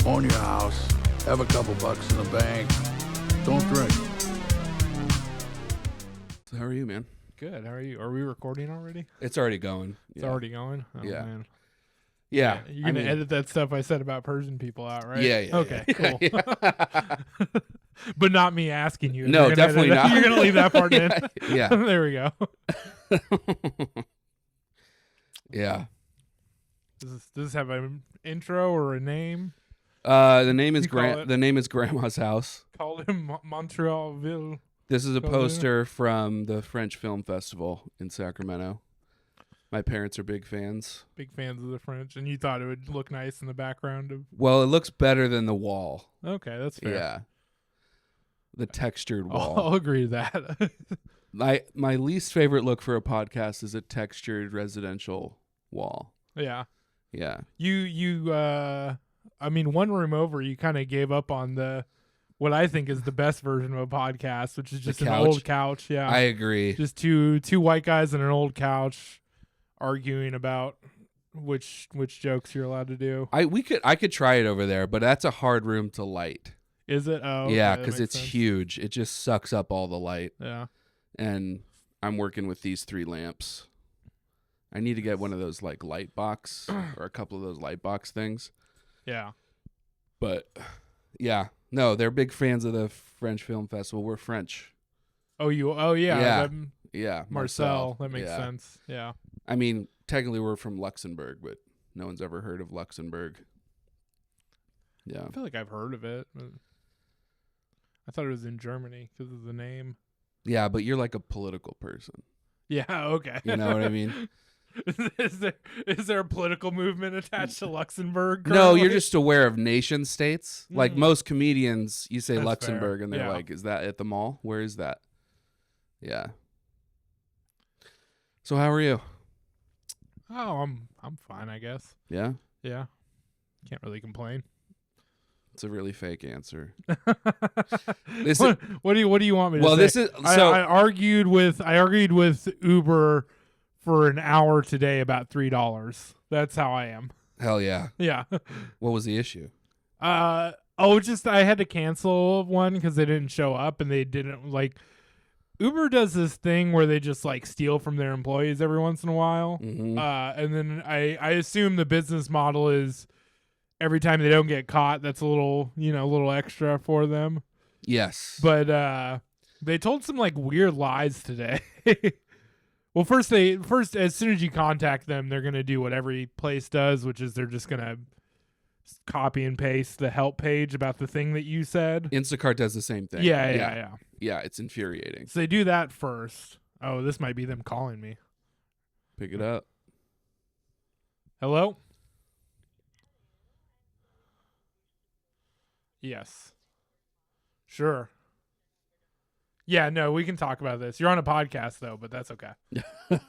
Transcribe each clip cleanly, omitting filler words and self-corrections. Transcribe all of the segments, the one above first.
own your house, have a couple bucks in the bank. Don't drink. So how are you, man? Good. How are you? Are we recording already? It's already going. It's already going? Oh, Yeah. Man. Yeah. You're going to edit that stuff I said about Persian people out, right? Yeah. Okay, cool. Yeah. But not me asking you. No, definitely not. You're going to leave that part in. Yeah. There we go. Yeah. Does this have an intro or a name? The name is You the name is Grandma's House. Call him Montrealville. This is a Go poster from the French Film Festival in Sacramento. My parents are big fans. Big fans of the French. And you thought it would look nice in the background of... Well, it looks better than the wall. Okay, that's fair. Yeah. The textured wall. I'll agree to that. My least favorite look for a podcast is a textured residential wall. Yeah. Yeah. I mean, one room over, you kind of gave up on what I think is the best version of a podcast, which is just an old couch. Yeah. I agree. Just two white guys and an old couch arguing about which jokes you're allowed to do. I could try it over there, but that's a hard room to light. Is it? Oh, okay, yeah, that because makes it's sense. huge. It just sucks up all the light. Yeah. And I'm working with these 3 lamps. I need to get one of those like light box or a couple of those light box things. Yeah. But yeah, no, they're big fans of the French Film Festival. We're French. Oh, yeah. Yeah. Yeah. Marcel. That makes sense. Yeah. I mean, technically we're from Luxembourg, but no one's ever heard of Luxembourg. Yeah. I feel like I've heard of it. But I thought it was in Germany because of the name. Yeah, but you're like a political person. Yeah. Okay. You know what I mean? Is there a political movement attached to Luxembourg? No, currently? you're just aware of nation states. Like most comedians, you say That's Luxembourg fair. and they're Yeah. like, is that at the mall? Where is that? Yeah. So how are you? Oh, I'm fine, I guess. Yeah? Yeah. Can't really complain. It's a really fake answer. What do you want me to say? Well, this is so I argued with Uber for an hour today about $3. That's how I am. hell yeah. Yeah. What was the issue? Just I had to cancel one because they didn't show up and they didn't like. Uber does this thing where they just like steal from their employees every once in a while. Mm-hmm. And then I assume the business model is every time they don't get caught, that's a little extra for them. Yes. But they told some like weird lies today. Well, first, as soon as you contact them, they're going to do what every place does, which is they're just going to copy and paste the help page about the thing that you said. Instacart does the same thing. Yeah. Yeah, it's infuriating. So they do that first. Oh, this might be them calling me. Pick it up. Hello? Yes. Sure. Yeah, no, we can talk about this. You're on a podcast, though, but that's okay. Thank you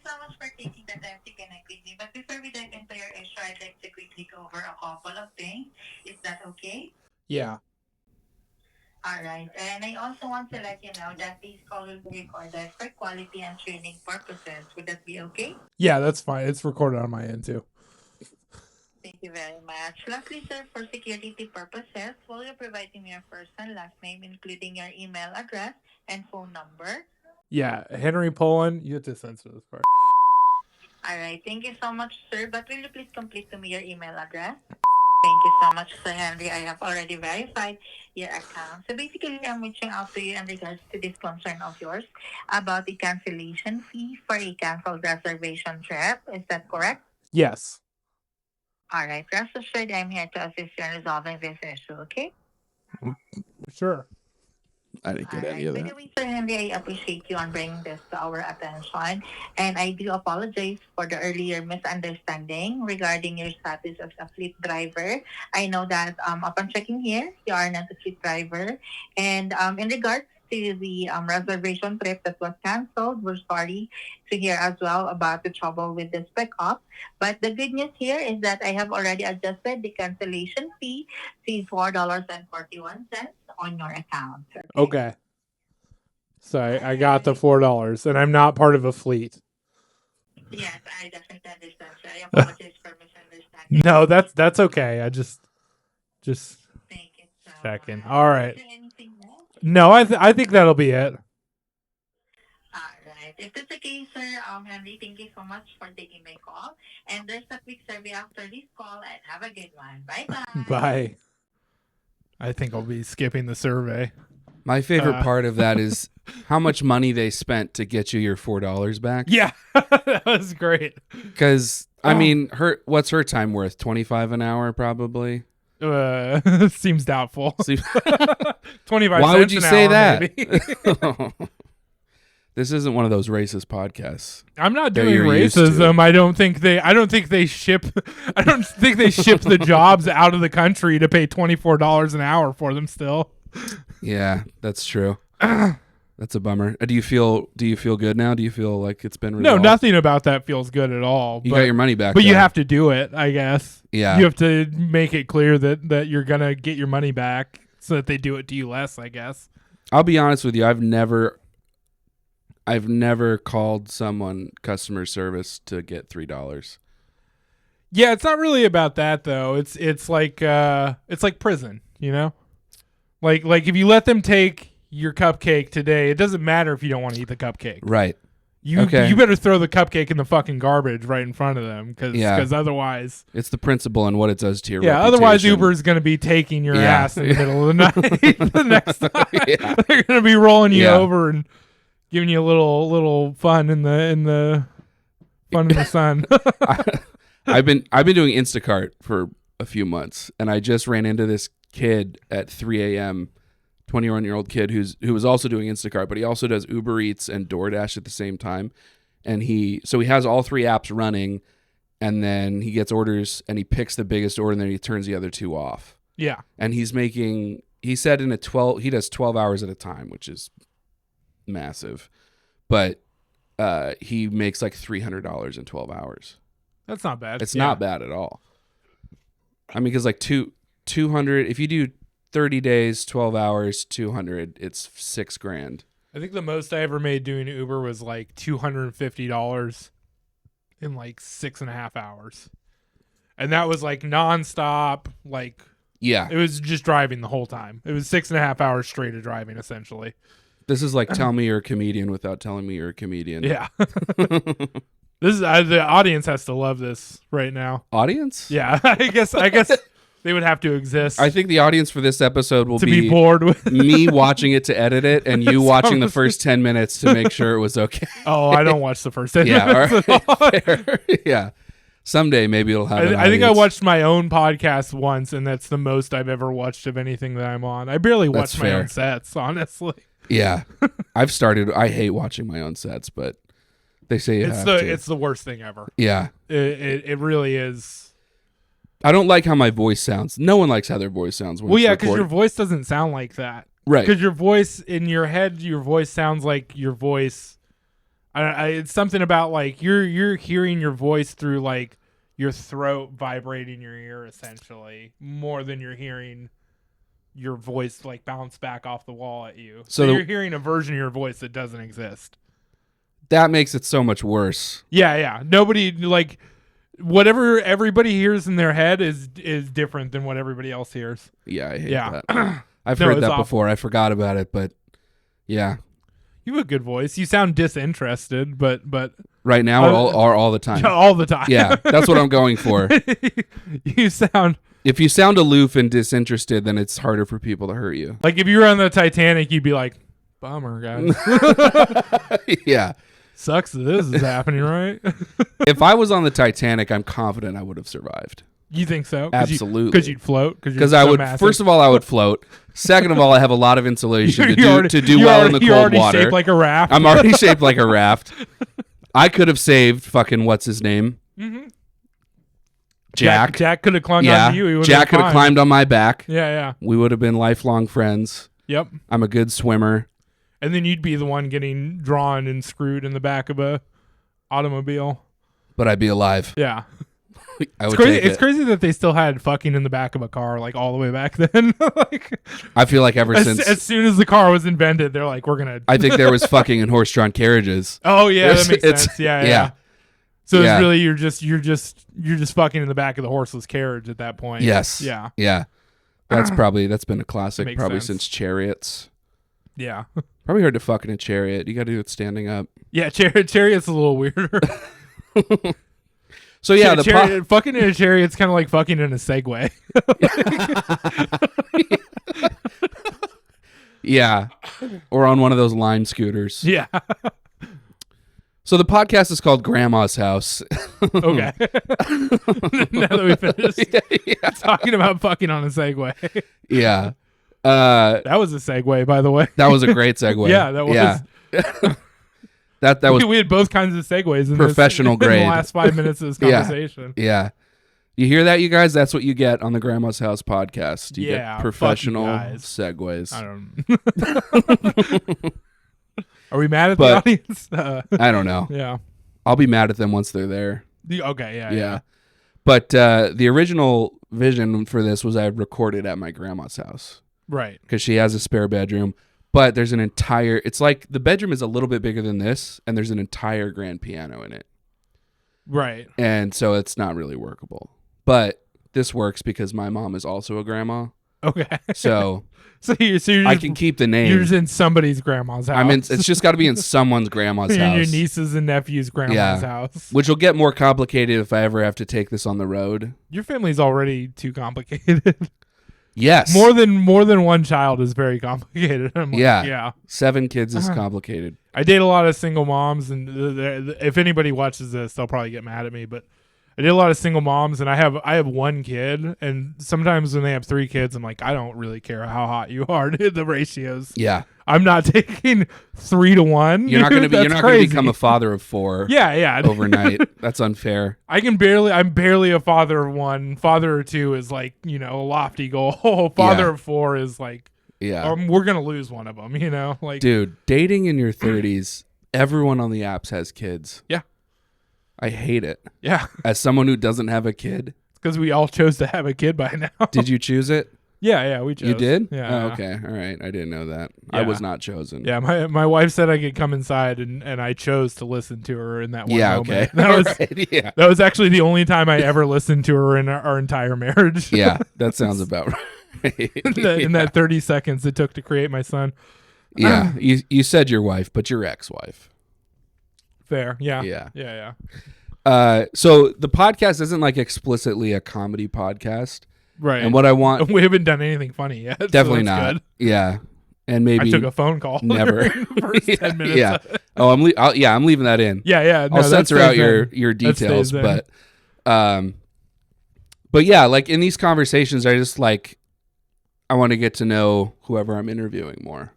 so much for taking the time to connect with me. But before we dive into your issue, I'd like to quickly go over a couple of things. Is that okay? Yeah. All right. And I also want to let you know that this call will be recorded for quality and training purposes. Would that be okay? Yeah, that's fine. It's recorded on my end, too. Thank you very much. Lastly, sir, for security purposes, will you provide me your first and last name, including your email address and phone number? Yeah, Henry Pullin. You have to censor this part. All right. Thank you so much, sir. But will you please complete to me your email address? Thank you so much, Sir Henry. I have already verified your account. So basically, I'm reaching out to you in regards to this concern of yours about the cancellation fee for a canceled reservation trip. Is that correct? Yes. All right. Rest assured, I'm here to assist you in resolving this issue, okay? Sure. I didn't get any of By that. the way, Sir Henry, I appreciate you on bringing this to our attention. And I do apologize for the earlier misunderstanding regarding your status as a fleet driver. I know that upon checking here, you are not a fleet driver. And in regards to the reservation trip that was canceled, we're sorry to hear as well about the trouble with this pickup. But the good news here is that I have already adjusted the cancellation fee to $4.41 on your account. Okay. So I got the $4, and I'm not part of a fleet. Yes, I definitely understand, sir. I apologize for misunderstanding. No, that's okay. I just Thank you so checking. much. All right. Is there anything else? No, I think that'll be it. All right. If that's the case, sir, Henry, thank you so much for taking my call. And there's a quick survey after this call, and have a good one. Bye-bye. Bye. I think I'll be skipping the survey. My favorite part of that is how much money they spent to get you your $4 back. Yeah, that was great. Because I mean, what's her time worth? 25 an hour, probably. Seems doubtful. See, 25 why cents would you an say hour, that? maybe. This isn't one of those racist podcasts. I'm not that doing you're used to. racism. I don't think they ship the jobs out of the country to pay $24 an hour for them still. Yeah, that's true. That's a bummer. Do you feel good now? Do you feel like it's been No, resolved? nothing about that feels good at all. You got your money back. But you though. have to do it, I guess. Yeah. You have to make it clear that you're going to get your money back so that they do it to you less, I guess. I'll be honest with you. I've never called someone customer service to get $3. Yeah, it's not really about that though. It's like prison, you know? Like if you let them take your cupcake today, it doesn't matter if you don't want to eat the cupcake. Right. You better throw the cupcake in the fucking garbage right in front of them because otherwise it's the principle and what it does to your reputation. otherwise Uber is going to be taking your ass in the middle of the night the next time. They're going to be rolling you over and giving you a little fun in the sun. I've been doing Instacart for a few months, and I just ran into this kid at 3 a.m. 21-year-old kid who was also doing Instacart, but he also does Uber Eats and DoorDash at the same time. And he has all three apps running, and then he gets orders and he picks the biggest order and then he turns the other two off. Yeah. And he said he does 12 hours at a time, which is massive. But he makes like $300 in 12 hours. That's not bad. It's not bad at all. I mean, because like 200, if you do 30 days, 12 hours, 200, it's $6,000. I think the most I ever made doing Uber was like $250 in like 6.5 hours. And that was like nonstop, like it was just driving the whole time. It was 6.5 hours straight of driving essentially. This is like tell me you're a comedian without telling me you're a comedian. Yeah. This is the audience has to love this right now. Audience? Yeah, I guess they would have to exist. I think the audience for this episode will be bored with me watching it to edit it and you watching the first 10 minutes to make sure it was okay. Oh, I don't watch the first 10 yeah, minutes all at all. right, fair. Yeah. Someday maybe it'll have I think I watched my own podcast once, and that's the most I've ever watched of anything that I'm on. I barely watch my own sets, honestly. Yeah. I hate watching my own sets, but they say it's the worst thing ever. Yeah. It really is. I don't like how my voice sounds. No one likes how their voice sounds. When because your voice doesn't sound like that. Right. Because your voice in your head, your voice sounds like your voice. It's something about like you're hearing your voice through like your throat vibrating your ear essentially more than you're hearing your voice like bounce back off the wall at you. So you're hearing a version of your voice that doesn't exist. That makes it so much worse. Yeah. Nobody like whatever everybody hears in their head is different than what everybody else hears. Yeah, I hate that. I've heard that before. I forgot about it, but yeah. You have a good voice. You sound disinterested, but right now or all the time. All the time. Yeah, that's what I'm going for. If you sound aloof and disinterested, then it's harder for people to hurt you. Like if you were on the Titanic, you'd be like, "Bummer, guys." Yeah. Sucks that this is happening, right? If I was on the Titanic, I'm confident I would have survived. You think so? Absolutely. Because you'd float? Because I would. Massive. First of all, I would float. Second of all, I have a lot of insulation to do well in the cold water. Shaped like a raft. I'm already shaped like a raft. I could have saved fucking what's his name? Mm-hmm. Jack. Jack could have clung on to you. Jack could have climbed on my back. Yeah. We would have been lifelong friends. Yep. I'm a good swimmer. And then you'd be the one getting drawn and screwed in the back of a automobile. But I'd be alive. Yeah. It's crazy that they still had fucking in the back of a car like all the way back then. I feel like as soon as the car was invented, they're like, we're gonna. I think there was fucking in horse-drawn carriages. Oh yeah, that makes sense. Yeah. So Yeah. it's really you're just fucking in the back of the horseless carriage at that point. Yes. Yeah. Yeah. That's been a classic Makes probably sense. since Chariots. Yeah. Probably hard to fuck in a chariot. You got to do it standing up. Yeah, chariot's a little weirder. So yeah, fucking in a chariot's kind of like fucking in a Segway. yeah, or on one of those Lime scooters. Yeah. So the podcast is called Grandma's House. Okay. Now that we finished talking about fucking on a Segway. Yeah. That was a segue, by the way. That was a great segue. Yeah, that was. Yeah. that was we had both kinds of segues in professional this, grade. in the last 5 minutes of this conversation. Yeah. You hear that, you guys? That's what you get on the Grandma's House podcast. You Yeah, get professional fuck you guys. segues. I don't. Are we mad at the But- audience? I don't know. Yeah. I'll be mad at them once they're there. Okay. Yeah. Yeah. But the original vision for this was I recorded at my grandma's house Right. because she has a spare bedroom. But there's an entire, it's like the bedroom is a little bit bigger than this, and there's an entire grand piano in it. Right. And so it's not really workable. But this works because my mom is also a grandma. Okay. So so you're I just, can keep the name. you're just in somebody's grandma's house. It's just got to be in someone's grandma's in house. your niece's and nephew's grandma's Yeah. house. Which will get more complicated if I ever have to take this on the road. Your family's already too complicated. Yes. more than one child is very complicated. I'm like, Yeah. yeah. 7 kids is complicated. I date a lot of single moms, and if anybody watches this, they'll probably get mad at me. But I date a lot of single moms, and I have one kid, and sometimes when they have 3 kids, I'm like, I don't really care how hot you are. The ratios. Yeah. I'm not taking 3 to 1. You're not going to be. You're That's not going to crazy. become a father of 4. Yeah. Overnight. That's unfair. I'm barely a father of 1. Father of 2 is like, a lofty goal. Father Yeah. of 4 is like, Yeah. we're gonna lose one of them. Like, Dude, dating in your 30s, everyone on the apps has kids. Yeah. I hate it. yeah, As someone who doesn't have a kid, because we all chose to have a kid by now. did you choose it? Yeah, we chose. You did? Yeah. Oh, okay. All right. I didn't know that. I Yeah. was not chosen. Yeah, my wife said I could come inside, and I chose to listen to her in that one Yeah. moment. Okay. That All was right, yeah. that was actually the only time I ever listened to her in our entire marriage. Yeah. That sounds about right. in that 30 seconds it took to create my son. Yeah. You said your wife, but your ex-wife. Fair. Yeah. Yeah. Yeah. So the podcast isn't like explicitly a comedy podcast. Right. And what I want, we haven't done anything funny yet. so definitely that's not. good. Yeah. And maybe I took a phone call. never. during the first 10 minutes. Yeah. Oh, I'm leaving that in. Yeah. No, I'll that censor stays out your in. That details, stays in. but yeah, like in these conversations, I just like I want to get to know whoever I'm interviewing more.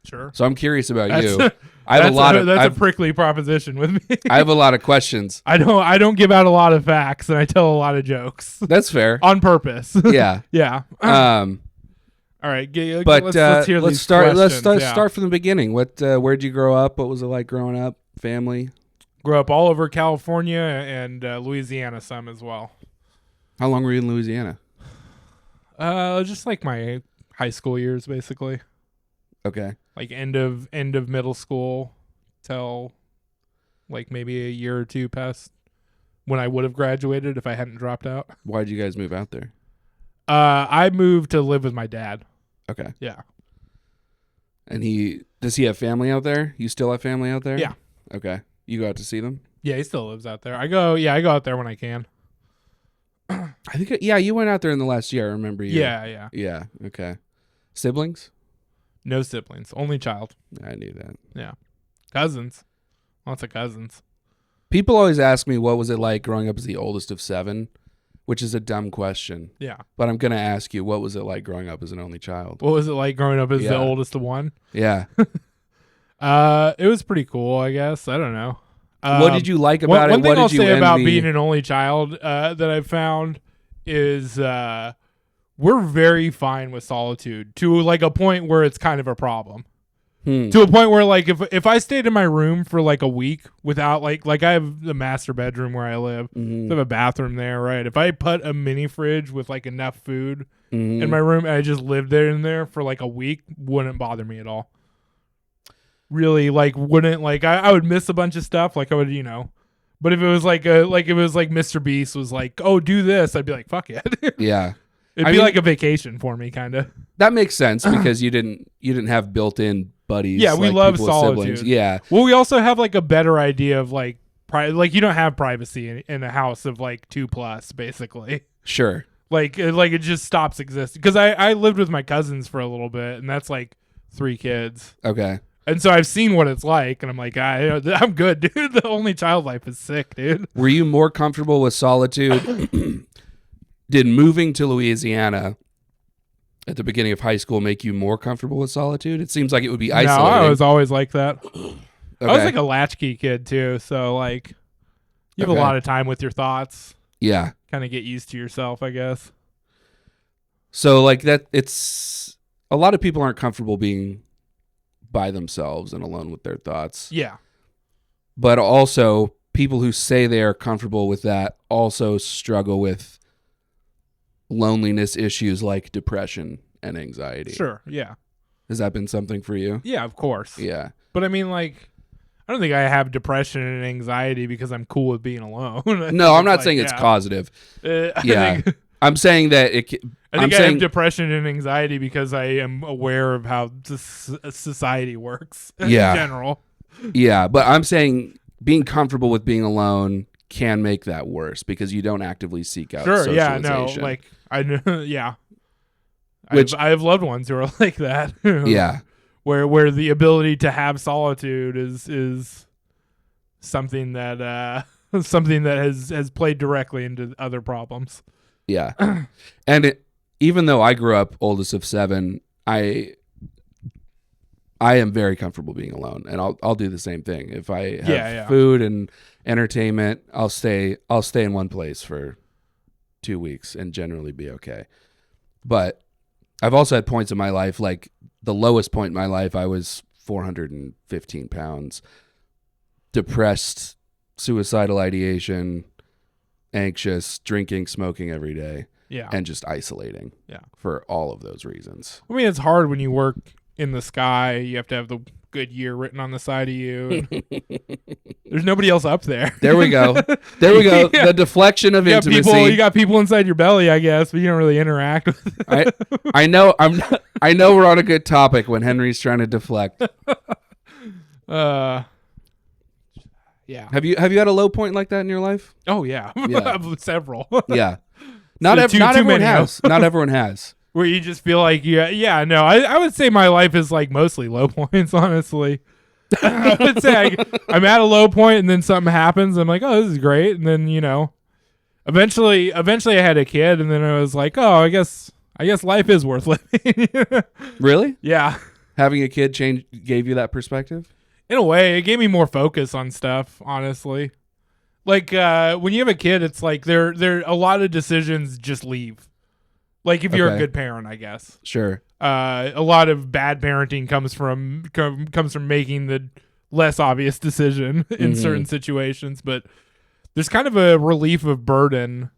Sure. So I'm curious about That's- you. I have That's a I've- prickly proposition with me. I have a lot of questions. I don't give out a lot of facts, and I tell a lot of jokes That's fair. on purpose. Yeah. Yeah. All right. But let's hear let's these start. Let's questions. Yeah. start from the beginning. Where'd you grow up? What was it like growing up? Family? Grew up all over California and Louisiana some as well. How long were you in Louisiana? Just like my high school years, basically. Okay. Like end of middle school till like maybe a year or two past when I would have graduated if I hadn't dropped out. Why'd you guys move out there? I moved to live with my dad. Okay. Yeah. And does he have family out there? You still have family out there? Yeah. Okay. You go out to see them? Yeah, he still lives out there. I go out there when I can. I think you went out there in the last year. I remember you. Yeah. Yeah. Okay. Siblings? No siblings. Only child. I knew that. Yeah. Cousins. Lots of cousins. People always ask me what was it like growing up as the oldest of 7, which is a dumb question. Yeah. But I'm going to ask you, what was it like growing up as an only child? What was it like growing up as Yeah. the oldest of one? Yeah. It was pretty cool, I guess. I don't know. What did you like about one it? thing What I'll did you say about envy? being an only child that I've found is we're very fine with solitude to like a point where it's kind of a problem. To a point where like if I stayed in my room for like a week without like I have the master bedroom where I live. Mhm. I have a bathroom there, right? If I put a mini fridge with like enough food Mhm. in my room and I just lived there in there for like a week, wouldn't bother me at all. Really, like wouldn't like I would miss a bunch of stuff. Like I would, But if it was like Mr. Beast was like, oh, do this, I'd be like, fuck it. Yeah. It'd be like a vacation for me, kind of. That makes sense because you didn't have built-in buddies. Yeah, we like love people with solitude. siblings. Yeah. Well, we also have like a better idea of like you don't have privacy in a house of like 2+, basically. Sure. Like it just stops existing. Because I lived with my cousins for a little bit, and that's like 3 kids. Okay. And so I've seen what it's like, and I'm like, I'm good, dude. The only child life is sick, dude. Were you more comfortable with solitude? Did moving to Louisiana at the beginning of high school make you more comfortable with solitude? It seems like it would be isolating. No, I was always like that. Okay. I was like a latchkey kid too, so like you have a lot of time with your thoughts. Yeah. Kind of get used to yourself, I guess. So like that, it's a lot of people aren't comfortable being by themselves and alone with their thoughts. Yeah. But also people who say they are comfortable with that also struggle with loneliness issues like depression and anxiety. Sure. Yeah. Has that been something for you? Yeah, of course. Yeah. But I mean, like, I don't think I have depression and anxiety because I'm cool with being alone. No, I'm not saying it's causative. Yeah. I'm saying that I think I have depression and anxiety because I am aware of how society works in general. Yeah, but I'm saying being comfortable with being alone can make that worse because you don't actively seek out socialization. Yeah, no, like I know, yeah. I have loved ones who are like that. Yeah. Where the ability to have solitude is something that has played directly into other problems. Yeah. And even though I grew up oldest of 7, I am very comfortable being alone, and I'll do the same thing. If I have food and entertainment, I'll stay in one place for 2 weeks and generally be okay. But I've also had points in my life, like the lowest point in my life, I was 415 pounds, depressed, suicidal ideation, anxious, drinking, smoking every day, and just isolating. Yeah, for all of those reasons. I mean, it's hard when you work in the sky. You have to have the good year written on the side of you. There's nobody else up there. There we go. Yeah. The deflection of intimacy. You got people inside your belly, I guess, but you don't really interact with them. I know we're on a good topic when Henry's trying to deflect. Yeah. Have you had a low point like that in your life? Oh yeah. Several. Yeah. Not everyone has. Not everyone has. Where you just feel like, no. I would say my life is like mostly low points, honestly. I would say I'm at a low point and then something happens. I'm like, oh, this is great. And then, eventually I had a kid and then I was like, oh, I guess life is worth living. Really? Yeah. Having a kid gave you that perspective? In a way, it gave me more focus on stuff, honestly. Like, when you have a kid, it's like there a lot of decisions just leave. Like if you're a good parent, I guess. Sure. A lot of bad parenting comes from making the less obvious decision in certain situations, but there's kind of a relief of burden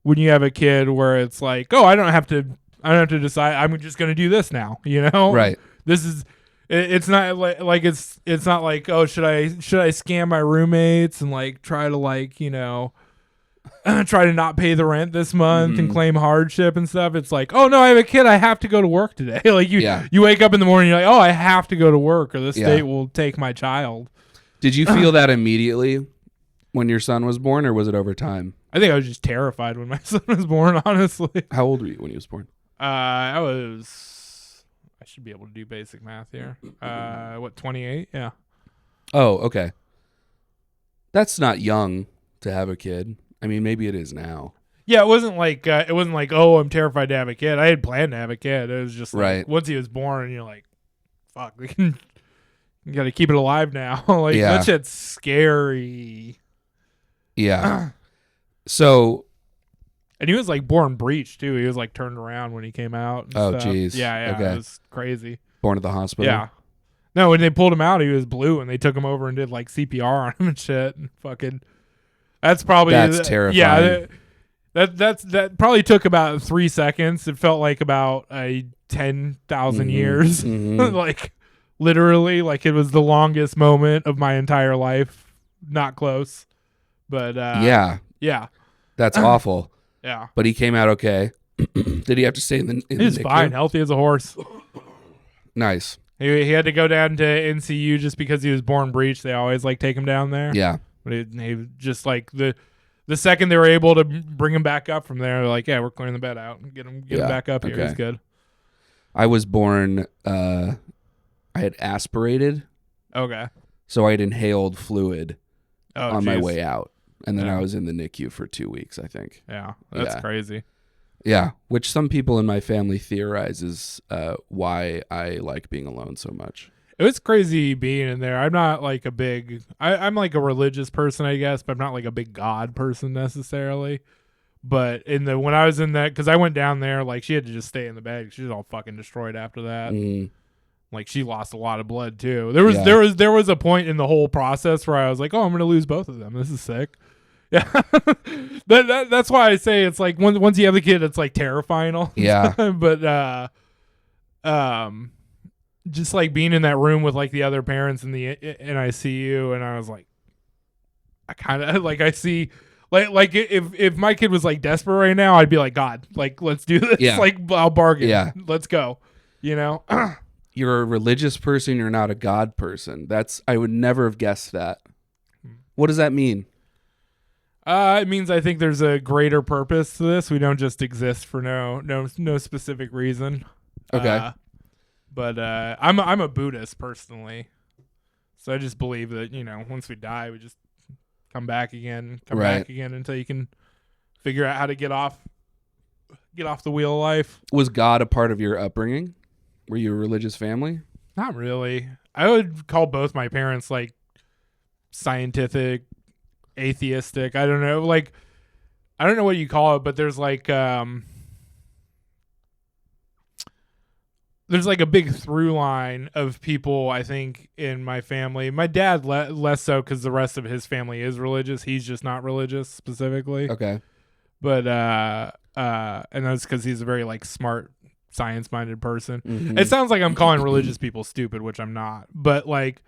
when you have a kid where it's like, oh, I don't have to decide. I'm just going to do this now, Right. This is it's not like it's not like, oh, should I scam my roommates and like try to try to not pay the rent this month and claim hardship and stuff. It's like, oh no, I have a kid. I have to go to work today. Like you wake up in the morning, you're like, oh, I have to go to work or the state will take my child. Did you feel that immediately when your son was born, or was it over time? I think I was just terrified when my son was born, honestly. How old were you when he was born? I should be able to do basic math here. 28? Yeah. Oh, okay. That's not young to have a kid. I mean, maybe it is now. Yeah, it wasn't like oh, I'm terrified to have a kid. I had planned to have a kid. It was just like, once he was born, and you're like, fuck, you got to keep it alive now. That shit's scary. Yeah. So, and he was like born breech too. He was like turned around when he came out. Oh, jeez. Yeah. Okay. It was crazy. Born at the hospital. Yeah. No, when they pulled him out, he was blue, and they took him over and did like CPR on him and shit. And fucking, that's terrifying. Yeah, that probably took about 3 seconds. It felt like about 10,000 years. Like literally, like it was the longest moment of my entire life. Not close, But yeah, yeah, that's awful. yeah. But he came out okay. Did he have to stay in the He's NICU? fine, healthy as a horse. Nice. He had to go down to NCU just because he was born breech. They always like take him down there. Yeah. But he just like the second they were able to bring him back up from there, they're like, yeah, we're clearing the bed out and get him back up here. Okay. He's good. I was born. I had aspirated, Okay. so I had inhaled fluid on my geez. way out, and then Yeah. I was in the NICU for 2 weeks, I think. Yeah, that's Yeah. crazy. Yeah, which some people in my family theorize is why I like being alone so much. It was crazy being in there. I'm not like I'm like a religious person, I guess, but I'm not like a big God person necessarily. But when I was in that, because I went down there, like she had to just stay in the bed. She was all fucking destroyed after that. Like she lost a lot of blood too. There was a point in the whole process where I was like, oh, I'm gonna lose both of them. This is sick. Yeah, that's why I say it's like once you have a kid, it's like terrifying. All the Yeah. time. But just like being in that room with like the other parents in ICU, and I was like, I kind of like I see. Like if my kid was like desperate right now, I'd be like, God, like let's do this. Yeah. Like I'll bargain. Yeah. Let's go. You know. You're a religious person. You're not a God person. I would never have guessed that. What does that mean? It means I think there's a greater purpose to this. We don't just exist for no specific reason. Okay. But I'm a Buddhist personally, so I just believe that once we die, we just come back again until you can figure out how to get off the wheel of life. Was God a part of your upbringing? Were you a religious family? Not really. I would call both my parents like scientific, atheistic. I don't know. Like, I don't know what you call it, but there's like a big through line of people, I think, in my family. My dad less so because the rest of his family is religious. He's just not religious specifically. Okay. But and that's because he's a very like smart, science-minded person. Mm-hmm. It sounds like I'm calling religious people stupid, which I'm not. But like,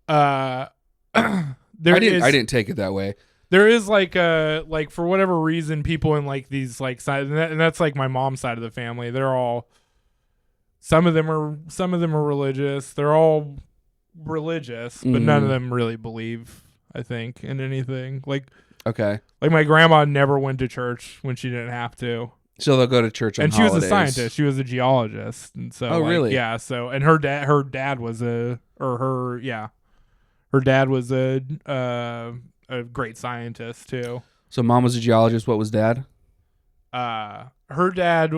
I didn't take it that way. there is like for whatever reason, people in like these like side, and that's like my mom's side of the family. They're all. Some of them are religious. They're all religious, but none of them really believe, I think, in anything. Like my grandma never went to church when she didn't have to. So they'll go to church on and holidays. She was a scientist. She was a geologist, and so really? Yeah. So and her dad was her dad was a great scientist too. So mom was a geologist. What was dad? Her dad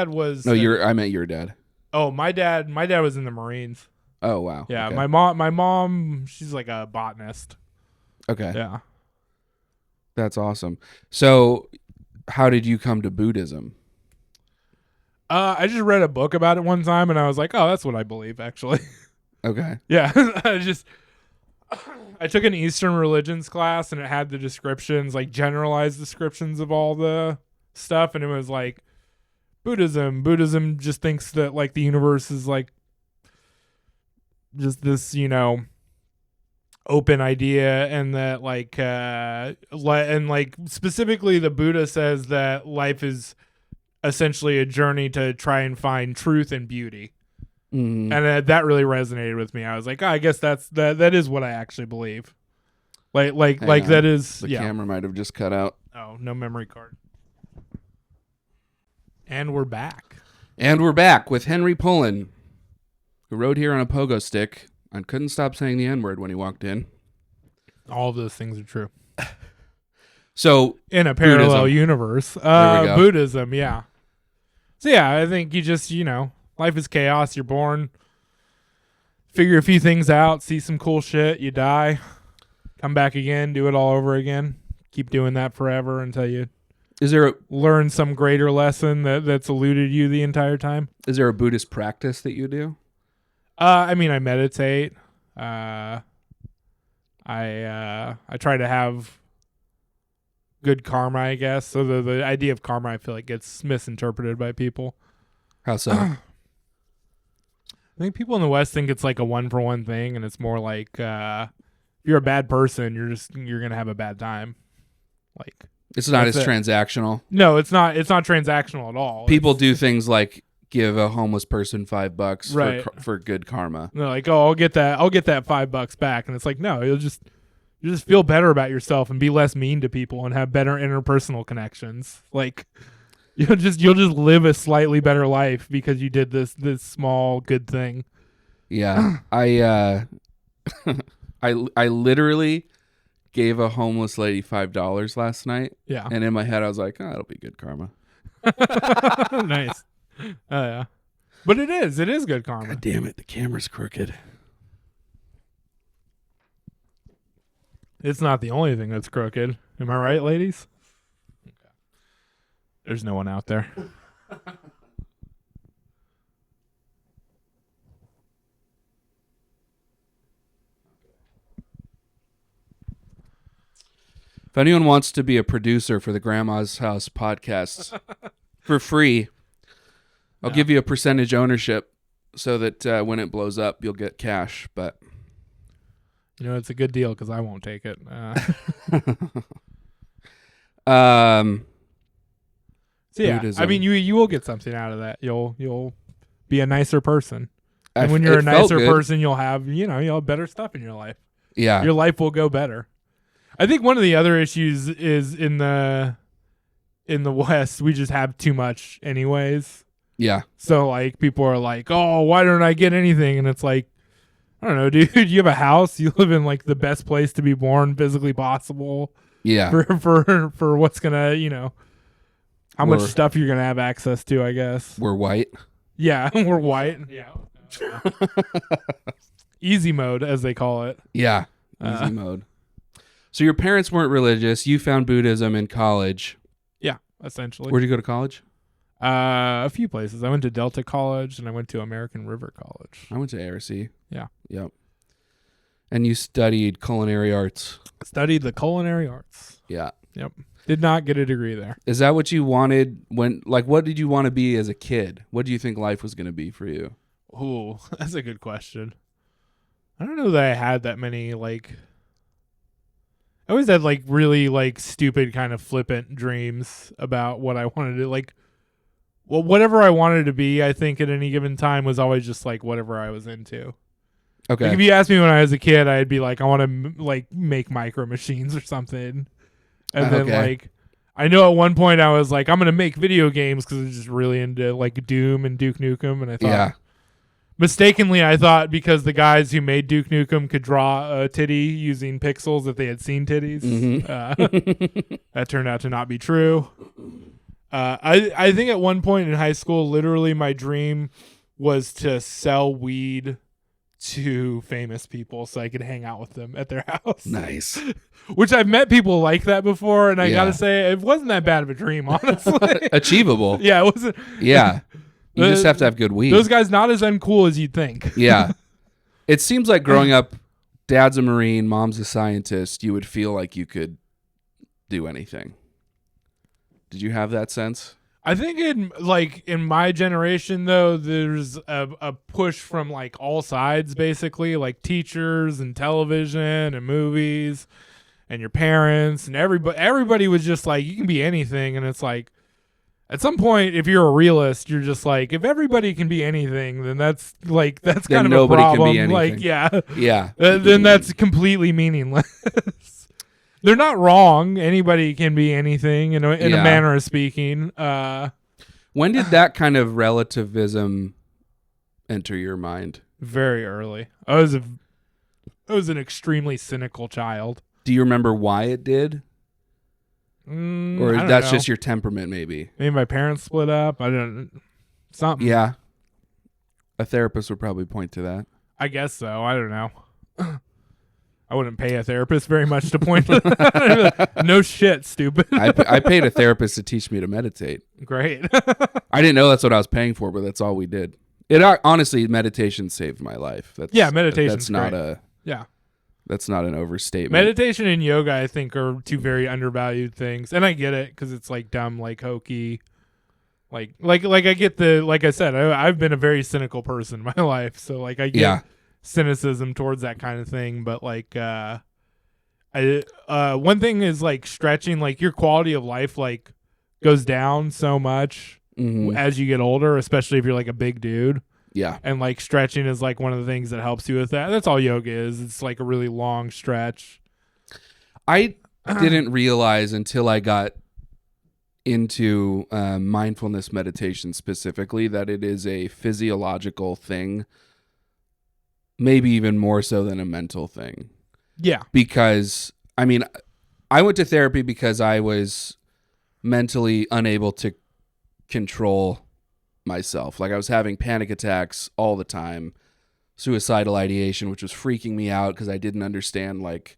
was. No, I meant your dad. Oh, my dad was in the Marines. Oh, wow. Yeah, okay. my mom, she's like a botanist. Okay. Yeah. That's awesome. So, how did you come to Buddhism? I just read a book about it one time, and I was like, oh, that's what I believe, actually. Okay. Yeah. I took an Eastern religions class, and it had the descriptions, like generalized descriptions of all the stuff, and it was like, Buddhism just thinks that like the universe is like just this, open idea, and that like and like specifically the Buddha says that life is essentially a journey to try and find truth and beauty. Mm-hmm. And that really resonated with me. I was like, I guess that is what I actually believe. Like that is the camera might have just cut out. Oh, no memory card. And we're back. And we're back with Henry Pullin, who rode here on a pogo stick and couldn't stop saying the N-word when he walked in. All of those things are true. So, in a parallel Buddhism. universe. There we go. Buddhism, yeah. So, yeah, I think you just, life is chaos. You're born, figure a few things out, see some cool shit, you die, come back again, do it all over again. Keep doing that forever until you learn some greater lesson that's eluded you the entire time. Is there a Buddhist practice that you do? I meditate. I try to have good karma, I guess. So the idea of karma, I feel like, gets misinterpreted by people. How so? I think people in the West think it's like a 1-for-1 thing, and it's more like if you're a bad person, you're gonna have a bad time. Like, It's not that's as it. transactional. No, it's not. It's not transactional at all. People do things like give a homeless person $5 Right. for good karma. They're like, oh, I'll get that $5 back, and it's like, no, you just feel better about yourself and be less mean to people and have better interpersonal connections. Like, you'll just live a slightly better life because you did this small good thing. Yeah, I literally gave a homeless lady $5 last night, Yeah, and in my head I was like, oh, it'll be good karma. nice. Yeah, but it is good karma. God damn it, the camera's crooked. It's not the only thing that's crooked. Am I right, ladies? There's no one out there. If anyone wants to be a producer for the Grandma's House podcast for free, I'll give you a percentage ownership so that when it blows up, you'll get cash. But You know, it's a good deal because I won't take it. So yeah, Buddhism. I mean, you will get something out of that. You'll be a nicer person, and when It you're a felt nicer good. person, you'll have better stuff in your life. Yeah, Your life will go better. I think one of the other issues is in the West, we just have too much, anyways. yeah, So like people are like, oh, why don't I get anything? And it's like, I don't know, dude. You have a house. You live in like the best place to be born physically possible. yeah. For what's gonna how much We're- stuff you're gonna have access to, I guess. We're white. Yeah, we're white. Yeah. Easy mode, as they call it. Yeah, easy mode. So your parents weren't religious. You found Buddhism in college. Yeah, essentially. Where'd you go to college? A few places. I went to Delta College and I went to American River College. I went to ARC. Yeah. Yep. And you studied culinary arts. Studied the culinary arts. Yeah. Yep. Did not get a degree there. Is that what you wanted what did you want to be as a kid? What do you think life was going to be for you? Ooh, that's a good question. I don't know that I had that many I always had really stupid kind of flippant dreams about what I wanted to whatever I wanted to be, I think at any given time was always just whatever I was into. Okay. Like if you asked me when I was a kid, I'd be like, I want to make micro machines or something. And then Okay. I know at one point I was like, I'm gonna make video games because I was just really into Doom and Duke Nukem, and I thought Yeah. mistakenly I thought because the guys who made Duke Nukem could draw a titty using pixels that they had seen titties. That turned out to not be true. I think at one point in high school, literally my dream was to sell weed to famous people so I could hang out with them at their house. Nice. Which I've met people like that before, and I Yeah. gotta say, it wasn't that bad of a dream, honestly. Achievable. Yeah, it wasn't. Yeah. You just have to have good weed. Those guys not as uncool as you'd think. Yeah. It seems like growing up, dad's a Marine, mom's a scientist, you would feel like you could do anything. Did you have that sense? I think in my generation though, there's a push from all sides, basically, teachers and television and movies and your parents and everybody was just you can be anything, and it's at some point, if you're a realist, you're just if everybody can be anything, then that's kind of a nobody can problem. be anything. Yeah. Then that's completely meaningless. They're not wrong. Anybody can be anything in a Yeah. manner of speaking. When did that kind of relativism enter your mind? Very early. I was an extremely cynical child. Do you remember why it did? Or I don't that's know. just your temperament, maybe? Maybe my parents split up. I don't. Something. Yeah. A therapist would probably point to that. I guess so. I don't know. I wouldn't pay a therapist very much to point to that. No shit, stupid. I paid a therapist to teach me to meditate. Great. I didn't know that's what I was paying for, but that's all we did. Honestly, meditation saved my life. Meditation's That's not great. Yeah. That's not an overstatement. Meditation and yoga, I think, are two very undervalued things, and I get it because it's dumb, hokey, I get like I said, I've been a very cynical person in my life, so I get Yeah. cynicism towards that kind of thing, but One thing is like stretching, like your quality of life like goes down so much as you get older, especially if you're like a big dude. Yeah. And like stretching is like one of the things that helps you with that. That's all yoga is. It's like a really long stretch. I didn't realize until I got into mindfulness meditation specifically that it is a physiological thing, maybe even more so than a mental thing. Yeah. Because, I mean, I went to therapy because I was mentally unable to control myself. Like I was having panic attacks all the time, suicidal ideation, which was freaking me out because I didn't understand, like,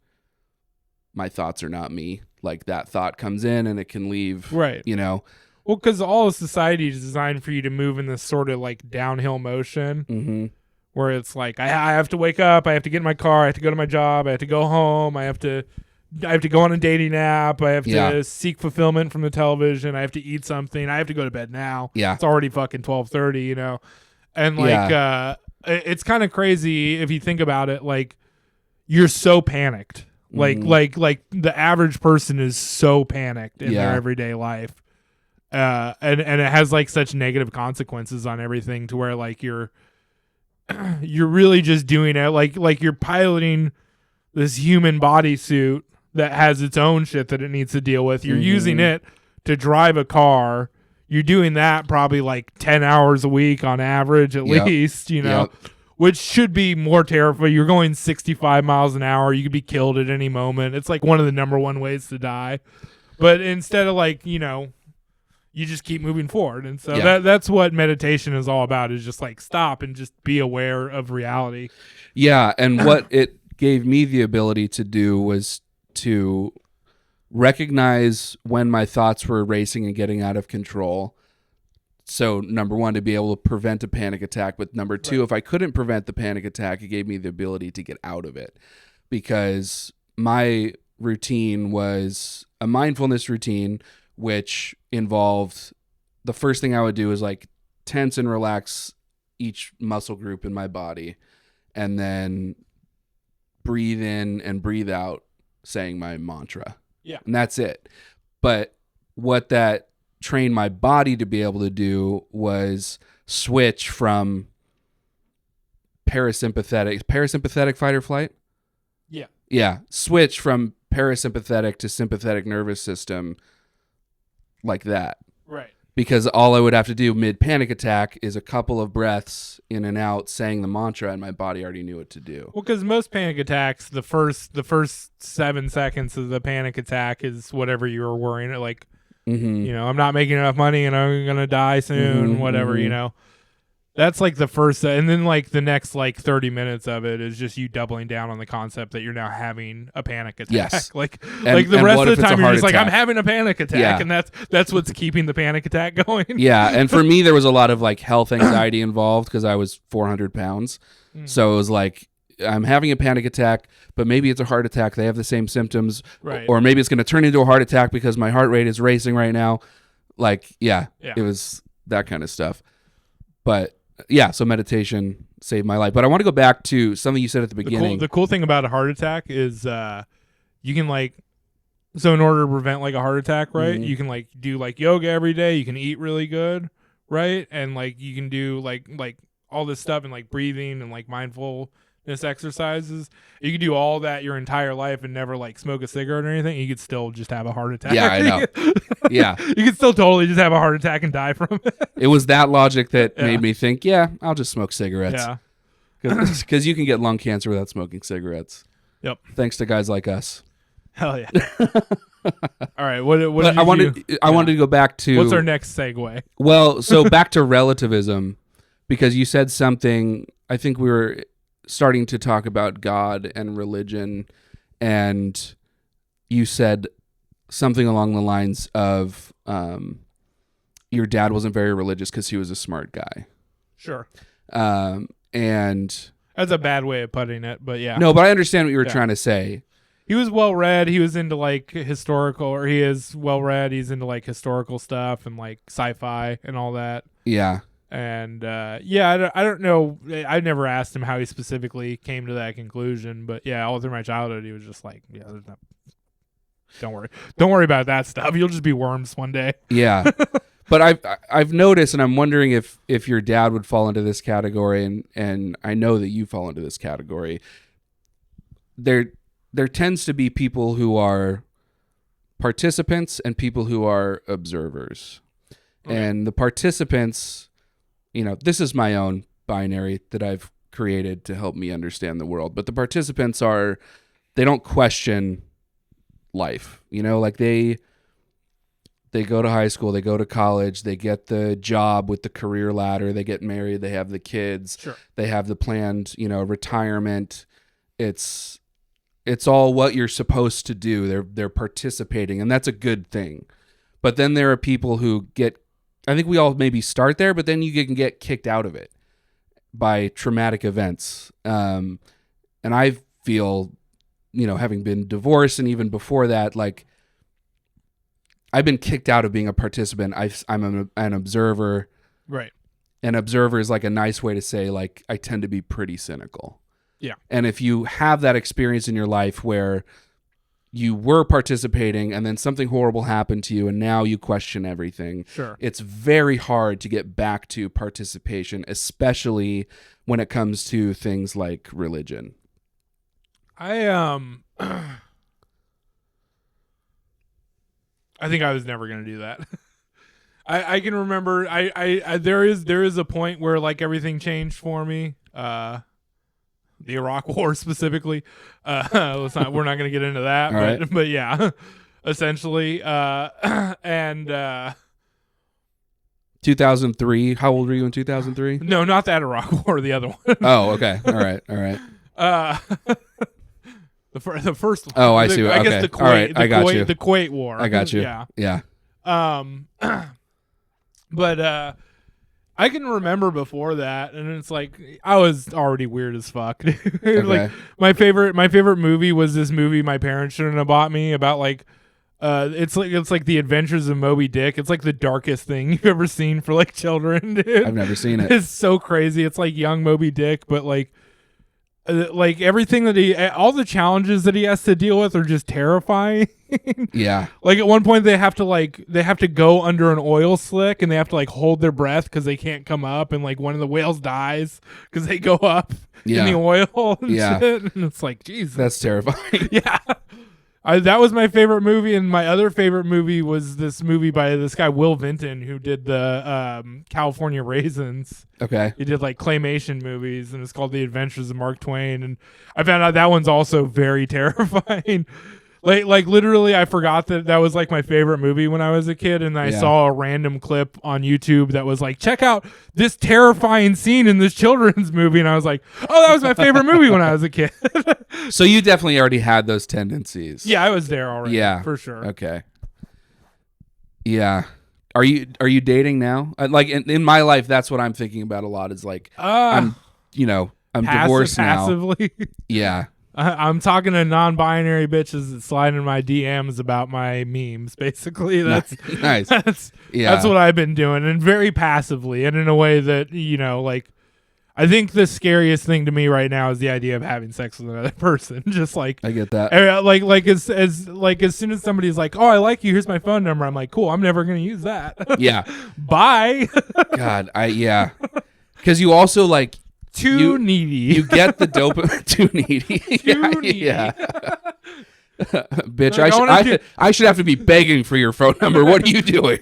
my thoughts are not me. Like that thought comes in and it can leave, right? You know? Well, because all of society is designed for you to move in this sort of like downhill motion where it's like, I have to wake up, I have to get in my car, I have to go to my job, I have to go home, I have to go on a dating app, I have to seek fulfillment from the television, I have to eat something, I have to go to bed now. Yeah. It's already fucking 12:30, you know? And like, it's kind of crazy if you think about it, like you're so panicked. Like the average person is so panicked in their everyday life. And it has like such negative consequences on everything to where like you're really just doing it like you're piloting this human bodysuit that has its own shit that it needs to deal with. You're using it to drive a car. You're doing that probably like 10 hours a week on average at least, you know. Which should be more terrifying. You're going 65 miles an hour. You could be killed at any moment. It's like one of the number one ways to die. But instead of like, you know, you just keep moving forward. And so that's what meditation is all about, is just like stop and just be aware of reality. Yeah. And what it gave me the ability to do was to recognize when my thoughts were racing and getting out of control. So number one, to be able to prevent a panic attack. But number two, if I couldn't prevent the panic attack, it gave me the ability to get out of it, because my routine was a mindfulness routine, which involved the first thing I would do is like tense and relax each muscle group in my body, and then breathe in and breathe out saying my mantra. Yeah. And that's it. But what that train my body to be able to do was switch from parasympathetic fight or flight. Switch from parasympathetic to sympathetic nervous system like that. Right. Because all I would have to do mid panic attack is a couple of breaths in and out saying the mantra, and my body already knew what to do. Well, because most panic attacks, the first 7 seconds of the panic attack is whatever you were worrying, like, you know, I'm not making enough money and I'm gonna die soon, whatever, you know. That's like the first, and then like the next like 30 minutes of it is just you doubling down on the concept that you're now having a panic attack. Yes. like the rest of the time you're just like, I'm having a panic attack, and that's what's keeping the panic attack going. Yeah, and for me there was a lot of like health anxiety involved because I was 400 pounds. So it was like, I'm having a panic attack, but maybe it's a heart attack. They have the same symptoms, or maybe it's going to turn into a heart attack because my heart rate is racing right now. Like, it was that kind of stuff. But yeah, so meditation saved my life. But I want to go back to something you said at the beginning. The cool thing about a heart attack is you can like, so in order to prevent like a heart attack, right, you can like do like yoga every day. You can eat really good, right? And like you can do like all this stuff and like breathing and like mindfulness exercises. You could do all that your entire life and never like smoke a cigarette or anything. You could still just have a heart attack. Yeah, I know. Yeah. You could still totally just have a heart attack and die from it. It was that logic that made me think, I'll just smoke cigarettes. Yeah. Because you can get lung cancer without smoking cigarettes. Yep. Thanks to guys like us. Hell yeah. All right. What I wanted to go back to, what's our next segue? Well, so back to relativism, because you said something, I think we were starting to talk about God and religion, and you said something along the lines of your dad wasn't very religious because he was a smart guy. Sure. And that's a bad way of putting it, but yeah. No, but I understand what you were trying to say. He was well read. He was into like historical, or he is well read. He's into like historical stuff and like sci-fi and all that. Yeah. And I don't know. I never asked him how he specifically came to that conclusion, but yeah, all through my childhood, he was just like, yeah, there's no, don't worry about that stuff. You'll just be worms one day. Yeah. But I've noticed, and I'm wondering if your dad would fall into this category, and I know that you fall into this category. There tends to be people who are participants and people who are observers. Okay. And the participants, this is my own binary that I've created to help me understand the world. But the participants they don't question life. Like they go to high school, they go to college, they get the job with the career ladder, they get married, they have the kids, sure. They have the planned, retirement. It's all what you're supposed to do. They're participating, and that's a good thing. But then there are people who I think we all maybe start there, but then you can get kicked out of it by traumatic events. And I feel, having been divorced and even before that, like, I've been kicked out of being a participant. I'm an observer. Right. An observer is like a nice way to say, like, I tend to be pretty cynical. Yeah. And if you have that experience in your life where you were participating and then something horrible happened to you and now you question everything, sure, it's very hard to get back to participation, especially when it comes to things like religion. I think I was never gonna do that. I can remember there is a point where like everything changed for me. The Iraq War specifically. We're not gonna get into that, but yeah, essentially. And 2003. How old were you in 2003? No, not that Iraq War. The other one. Oh, okay. All right. The first one. Oh, I see. I guess okay. the Kuwait, all right. I got you. The Kuwait War. I got you. Yeah. But I can remember before that, and it's like I was already weird as fuck. Okay. Like my favorite movie was this movie my parents shouldn't have bought me about like it's like The Adventures of Moby Dick. It's like the darkest thing you've ever seen for like children, dude. I've never seen it. It's so crazy. It's like young Moby Dick, but like everything that all the challenges that he has to deal with are just terrifying. Yeah. Like at one point they have to go under an oil slick and they have to like hold their breath because they can't come up, and like one of the whales dies because they go up in the oil and shit. And it's like, Jesus, that's terrifying. Yeah. That was my favorite movie, and my other favorite movie was this movie by this guy Will Vinton, who did the California Raisins. Okay. He did like claymation movies, and it's called The Adventures of Mark Twain, and I found out that one's also very terrifying. Like literally, I forgot that was like my favorite movie when I was a kid, and I saw a random clip on YouTube that was like, check out this terrifying scene in this children's movie, and I was like, oh, that was my favorite movie when I was a kid. So you definitely already had those tendencies. Yeah, I was there already. Yeah, for sure. Okay. Yeah. Are you dating now? Like in my life, that's what I'm thinking about a lot. Is like I'm divorced passively. now. Yeah. I'm talking to non-binary bitches that slide in my DMs about my memes. Basically, that's nice. That's what I've been doing, and very passively, and in a way that like. I think the scariest thing to me right now is the idea of having sex with another person. Just like I get that. Like as soon as somebody's like, "Oh, I like you. Here's my phone number." I'm like, "Cool. I'm never gonna use that." Yeah. Bye. God, because you also like too needy. You get the dopamine. Too needy. Too needy. Yeah. Bitch, I should have to be begging for your phone number. What are you doing?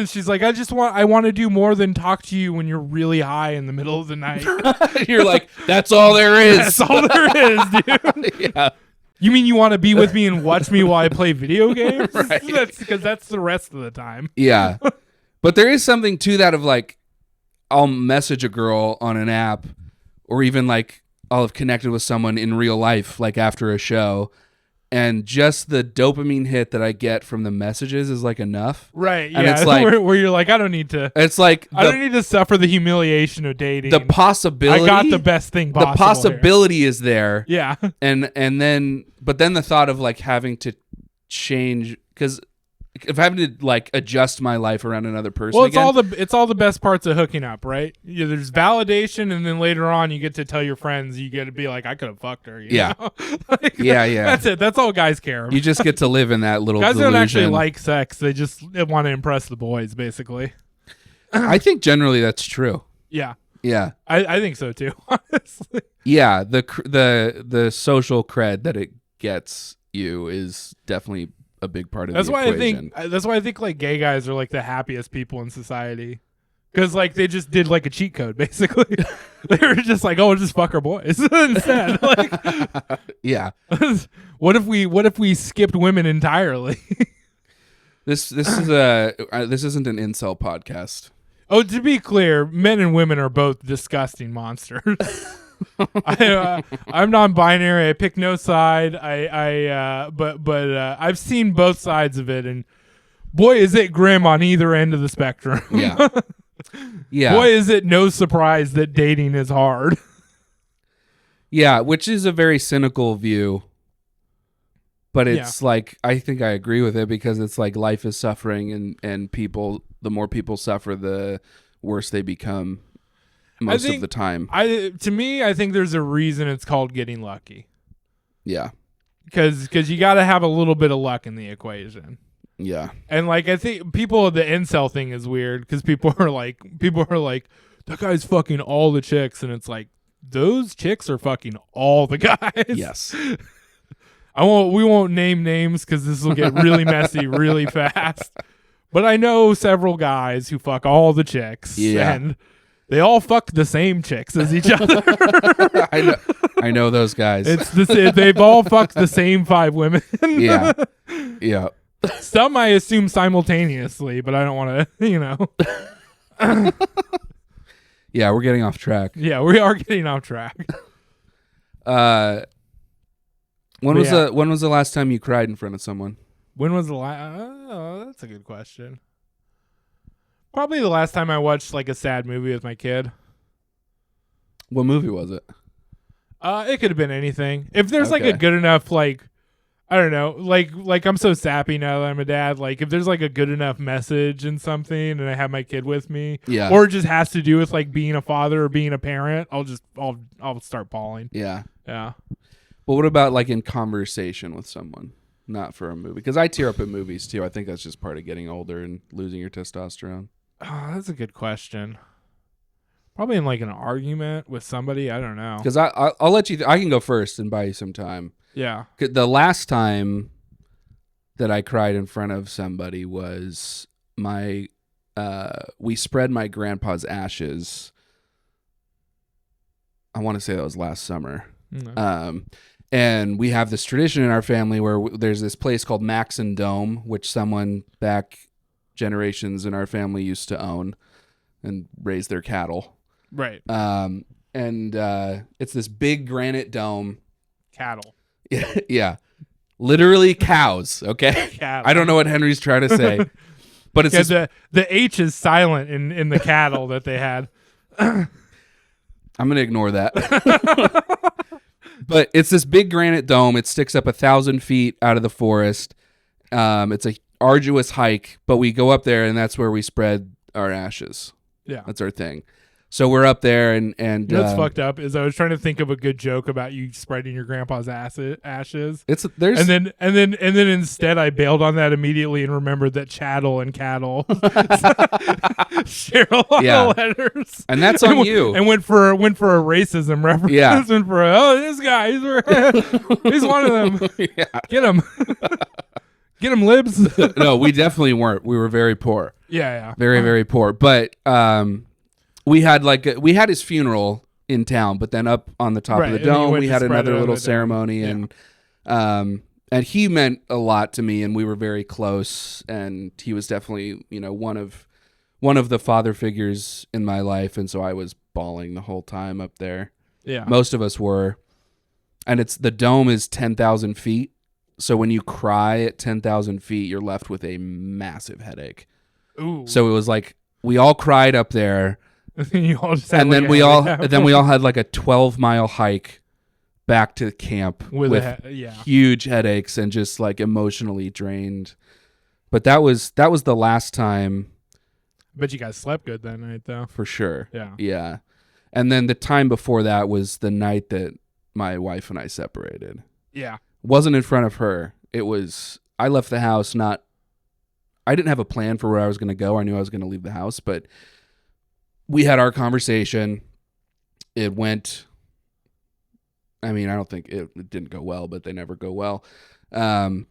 She's like, I want to do more than talk to you when you're really high in the middle of the night. You're like, that's all there is. That's all there is, dude. Yeah. You mean you want to be with me and watch me while I play video games? Right. That's the rest of the time. Yeah. But there is something to that of like, I'll message a girl on an app, or even like I'll have connected with someone in real life, like after a show. And just the dopamine hit that I get from the messages is like enough. Right. And yeah. it's like, where you're like, I don't need to. It's like I don't need to suffer the humiliation of dating. The possibility. I got the best thing possible. The possibility is there. Yeah. And then the thought of like having to change, because if having to like adjust my life around another person. Well, it's again. all the best parts of hooking up, right? Yeah, there's validation, and then later on, you get to tell your friends. You get to be like, I could have fucked her. You Yeah. know? Like, Yeah. That's it. That's all guys care about. You just get to live in that little Guys delusion. don't actually like sex. They just want to impress the boys, basically. I think generally that's true. Yeah. Yeah. I think so too, honestly. Yeah, the social cred that it gets you is definitely a big part of the equation. That's why I think like gay guys are like the happiest people in society. Because like they just did like a cheat code, basically. They were just like, oh, we'll just fuck our boys instead. Like, yeah. what if we skipped women entirely? This isn't an incel podcast. Oh, to be clear, men and women are both disgusting monsters. I'm non-binary. I pick no side. But I've seen both sides of it, and boy, is it grim on either end of the spectrum. Yeah, yeah. Boy, is it no surprise that dating is hard. Yeah, which is a very cynical view. But it's like, I think I agree with it because it's like life is suffering, and people, the more people suffer, the worse they become most of the time. To me, I think there's a reason it's called getting lucky. Yeah. Because you got to have a little bit of luck in the equation. Yeah. And like, I think the incel thing is weird because people are like, that guy's fucking all the chicks. And it's like, those chicks are fucking all the guys. Yes. We won't name names because this will get really messy really fast. But I know several guys who fuck all the chicks. Yeah. And they all fuck the same chicks as each other. I know those guys. They've all fucked the same 5 women. Yeah. Yeah. Some I assume simultaneously, but I don't want to, Yeah, we're getting off track. Yeah, we are getting off track. When was the last time you cried in front of someone? When was the last? Oh, that's a good question. Probably the last time I watched like a sad movie with my kid. What movie was it? It could have been anything. If there's like Okay. a good enough, like, I don't know, like I'm so sappy now that I'm a dad. Like if there's like a good enough message in something, and I have my kid with me, Yeah. or it just has to do with like being a father or being a parent, I'll start bawling. Yeah. Yeah. But what about like in conversation with someone, not for a movie? Because I tear up in movies too. I think that's just part of getting older and losing your testosterone. Oh, that's a good question. Probably in like an argument with somebody. I don't know. Because I'll let you. I can go first and buy you some time. Yeah. The last time that I cried in front of somebody was we spread my grandpa's ashes. I want to say that was last summer. No. And we have this tradition in our family where there's this place called Max and Dome, which someone back generations in our family used to own and raise their cattle. Right. And it's this big granite dome. Cattle. Yeah. Literally cows, okay? Cattle. I don't know what Henry's trying to say. But it's Yeah, the H is silent in the cattle that they had. I'm going to ignore that. But it's this big granite dome. It sticks up 1,000 feet out of the forest. It's a arduous hike, but we go up there, and that's where we spread our ashes. Yeah. That's our thing. So we're up there, and You know what's fucked up is I was trying to think of a good joke about you spreading your grandpa's ashes. There's And then instead I bailed on that immediately and remembered that chattel and cattle share a lot of letters. and that's on you. And went for a racism reference. Yeah. Went for this guy, he's one of them. Yeah. Get him. Get him, libs. No, we definitely weren't. We were very poor. Yeah. Very, very poor. But we had his funeral in town, but then up on the top of the and then you dome, went we to had spread another it little over the dome. ceremony, Yeah. and he meant a lot to me, and we were very close, and he was definitely, one of the father figures in my life, and so I was bawling the whole time up there. Yeah. Most of us were, and the dome is 10,000 feet, so when you cry at 10,000 feet, you're left with a massive headache. Ooh. So it was like we all cried up there. You all just had And like then a we headache. all had like a 12-mile hike back to camp with with huge headaches and just like emotionally drained But that was the last time Bet you guys slept good that night, though. for sure. Yeah. Yeah. And then the time before that was the night that my wife and I separated. Yeah. Wasn't in front of her. It was, I left the house I didn't have a plan for where I was going to go. I knew I was going to leave the house, but we had our conversation. It went, I mean, I don't think it didn't go well, but they never go well. And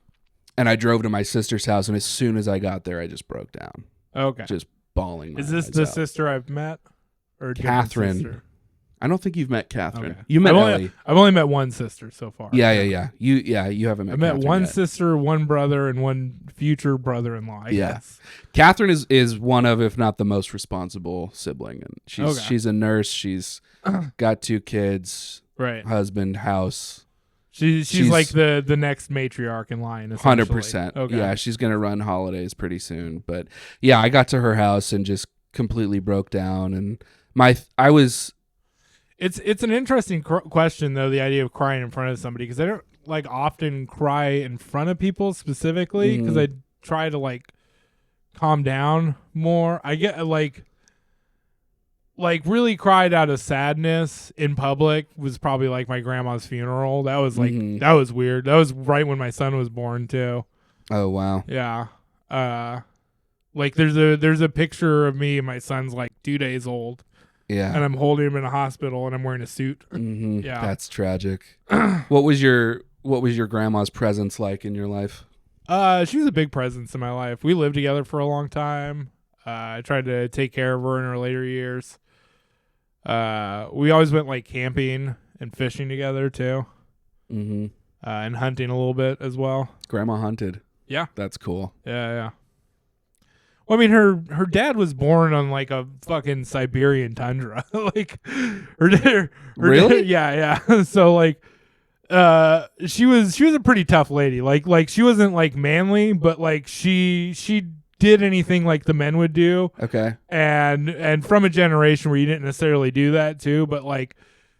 I drove to my sister's house, and as soon as I got there, I just broke down. Okay. Just bawling my Is this eyes the out. sister I've met? Or a different Catherine. sister? I don't think you've met Catherine. Okay. You met Ellie. I've only met one sister so far. Yeah. You haven't met I met Catherine one yet. sister, one brother, and one future brother-in-law, I Yeah. guess. Catherine is one of, if not the most responsible sibling, and Okay. she's a nurse. She's got 2 kids, Right. husband, house. She's like the next matriarch in line, essentially. 100%. Okay. Yeah, she's gonna run holidays pretty soon. But yeah, I got to her house and just completely broke down, and I was. It's an interesting question, though, the idea of crying in front of somebody, because I don't like often cry in front of people specifically, because I try to like calm down more. I get like really cried out of sadness in public was probably like my grandma's funeral. That was like that was weird. That was right when my son was born too. Oh wow. Yeah. Like there's a picture of me and my son's like 2 days old. Yeah. And I'm holding him in a hospital and I'm wearing a suit. Mm-hmm. Yeah. That's tragic. What was your grandma's presence like in your life? She was a big presence in my life. We lived together for a long time. I tried to take care of her in her later years. We always went like camping and fishing together too. Mm-hmm. And hunting a little bit as well. Grandma hunted. Yeah. That's cool. Yeah. Well, I mean, her dad was born on like a fucking Siberian tundra. Like her Really? Yeah. So like, she was a pretty tough lady. Like she wasn't like manly, but like she did anything like the men would do. Okay. And from a generation where you didn't necessarily do that too, but like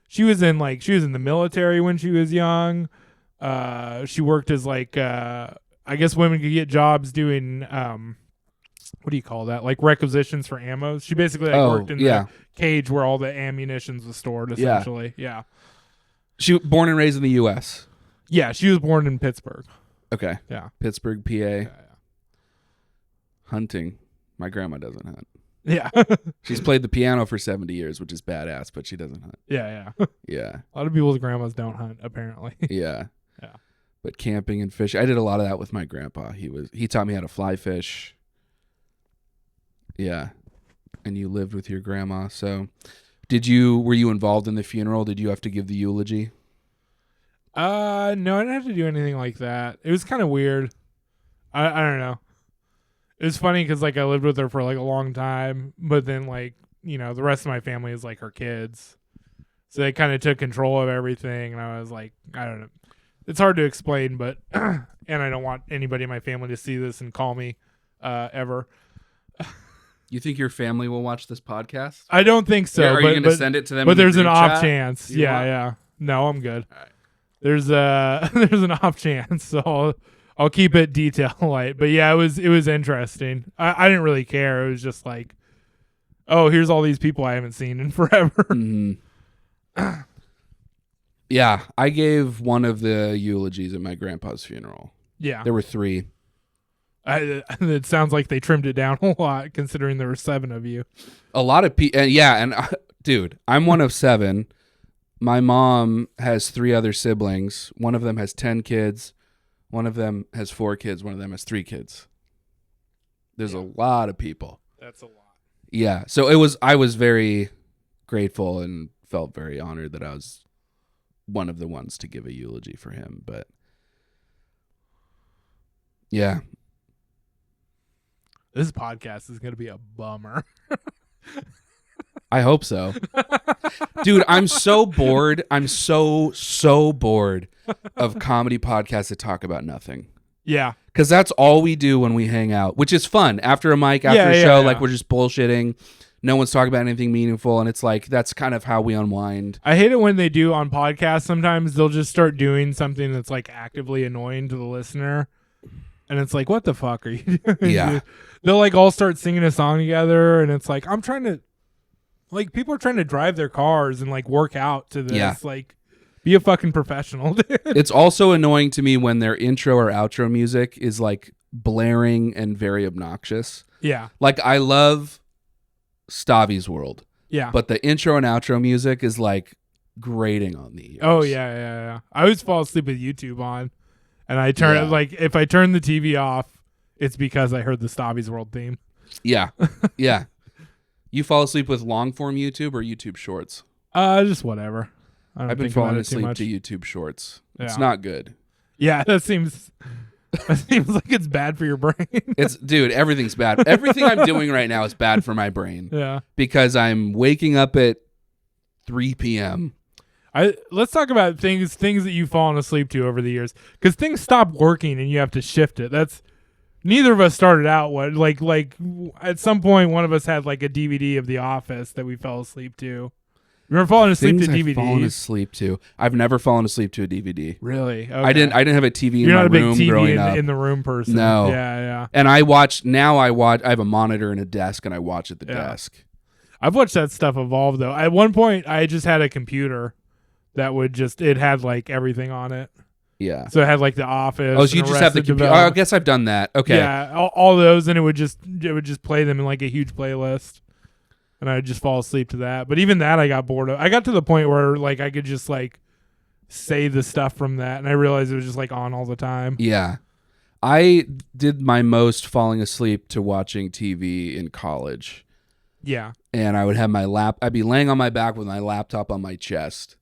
she was in the military when she was young. She worked as like I guess women could get jobs doing what do you call that? Like requisitions for ammo. She basically worked in the cage where all the ammunitions was stored, essentially. Yeah. She was born and raised in the U.S. Yeah, she was born in Pittsburgh. Okay. Yeah. Pittsburgh, PA. Yeah. Hunting. My grandma doesn't hunt. Yeah. She's played the piano for 70 years, which is badass, but she doesn't hunt. Yeah. Yeah. A lot of people's grandmas don't hunt, apparently. Yeah. Yeah. But camping and fishing, I did a lot of that with my grandpa. He taught me how to fly fish. Yeah. And you lived with your grandma. So were you involved in the funeral? Did you have to give the eulogy? No, I didn't have to do anything like that. It was kind of weird. I don't know. It was funny because like I lived with her for like a long time, but then like, you know, the rest of my family is like her kids. So they kind of took control of everything. And I was like, I don't know. It's hard to explain, but, and I don't want anybody in my family to see this and call me, ever. You think your family will watch this podcast? I don't think so. Are you going to send it to them? But in the there's an group off chat? chance. You want? Yeah. No, I'm good. All right. There's an off chance, so I'll keep it detail light. But yeah, it was interesting. I didn't really care. It was just like, oh, here's all these people I haven't seen in forever. Mm-hmm. Yeah, I gave one of the eulogies at my grandpa's funeral. Yeah, There were 3. it sounds like they trimmed it down a lot, considering there were 7 of you. A lot of people, dude, I'm one of 7. My mom has 3 other siblings. One of them has 10 kids. One of them has 4 kids. One of them has 3 kids. There's a lot of people. That's a lot. Yeah. So I was very grateful and felt very honored that I was one of the ones to give a eulogy for him. But yeah. This podcast is going to be a bummer. I hope so. Dude, I'm so bored. I'm so bored of comedy podcasts that talk about nothing. Yeah. Because that's all we do when we hang out, which is fun. After a mic, after a show, like we're just bullshitting. No one's talking about anything meaningful. And it's like, that's kind of how we unwind. I hate it when they do on podcasts. Sometimes they'll just start doing something that's like actively annoying to the listener. And it's like, what the fuck are you doing? Yeah. Dude? They'll like all start singing a song together, and it's like, I'm trying to, like, people are trying to drive their cars and like work out to this. Yeah. Like, be a fucking professional, dude. It's also annoying to me when their intro or outro music is like blaring and very obnoxious. Yeah. Like, I love Stavi's World, Yeah. but the intro and outro music is like grating on the ears. Oh yeah. I always fall asleep with YouTube on, and I turn like if I turn the TV off, it's because I heard the Stavi's World theme. Yeah. Yeah. You fall asleep with long form YouTube or YouTube Shorts? Just whatever. I don't I've been think about falling it too asleep much. to YouTube Shorts. It's Yeah. not good. Yeah, that seems like it's bad for your brain. Dude, everything's bad. Everything I'm doing right now is bad for my brain Yeah. because I'm waking up at 3 p.m. Let's talk about things that you've fallen asleep to over the years, because things stop working and you have to shift it. That's neither of us started out like at some point one of us had like a DVD of The Office that we fell asleep to. Remember falling asleep Things to I've DVDs? fallen asleep to. I've never fallen asleep to a DVD. Really? Okay. I didn't have a TV You're in my not a big room TV growing up. in the room person. No. Yeah. And I watch. I have a monitor and a desk, and I watch at the Yeah. desk. I've watched that stuff evolve though. At one point, I just had a computer that it had like everything on it. Yeah. So it had like The Office. Oh, so you and just have the Arrested computer. Oh, I Development. guess I've done that. Okay. Yeah, all those, and it would just play them in like a huge playlist, and I'd just fall asleep to that. But even that, I got bored of. I got to the point where like I could just like say the stuff from that, and I realized it was just like on all the time. Yeah. I did my most falling asleep to watching TV in college. Yeah, And I would have I'd be laying on my back with my laptop on my chest.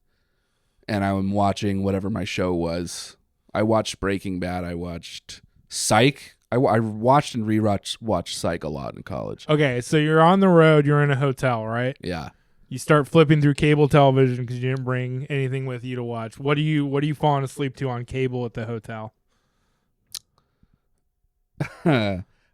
And I'm watching whatever my show was. I watched Breaking Bad. I watched Psych. I watched and watched Psych a lot in college. Okay, so you're on the road. You're in a hotel, right? Yeah. You start flipping through cable television because you didn't bring anything with you to watch. What are you falling asleep to on cable at the hotel?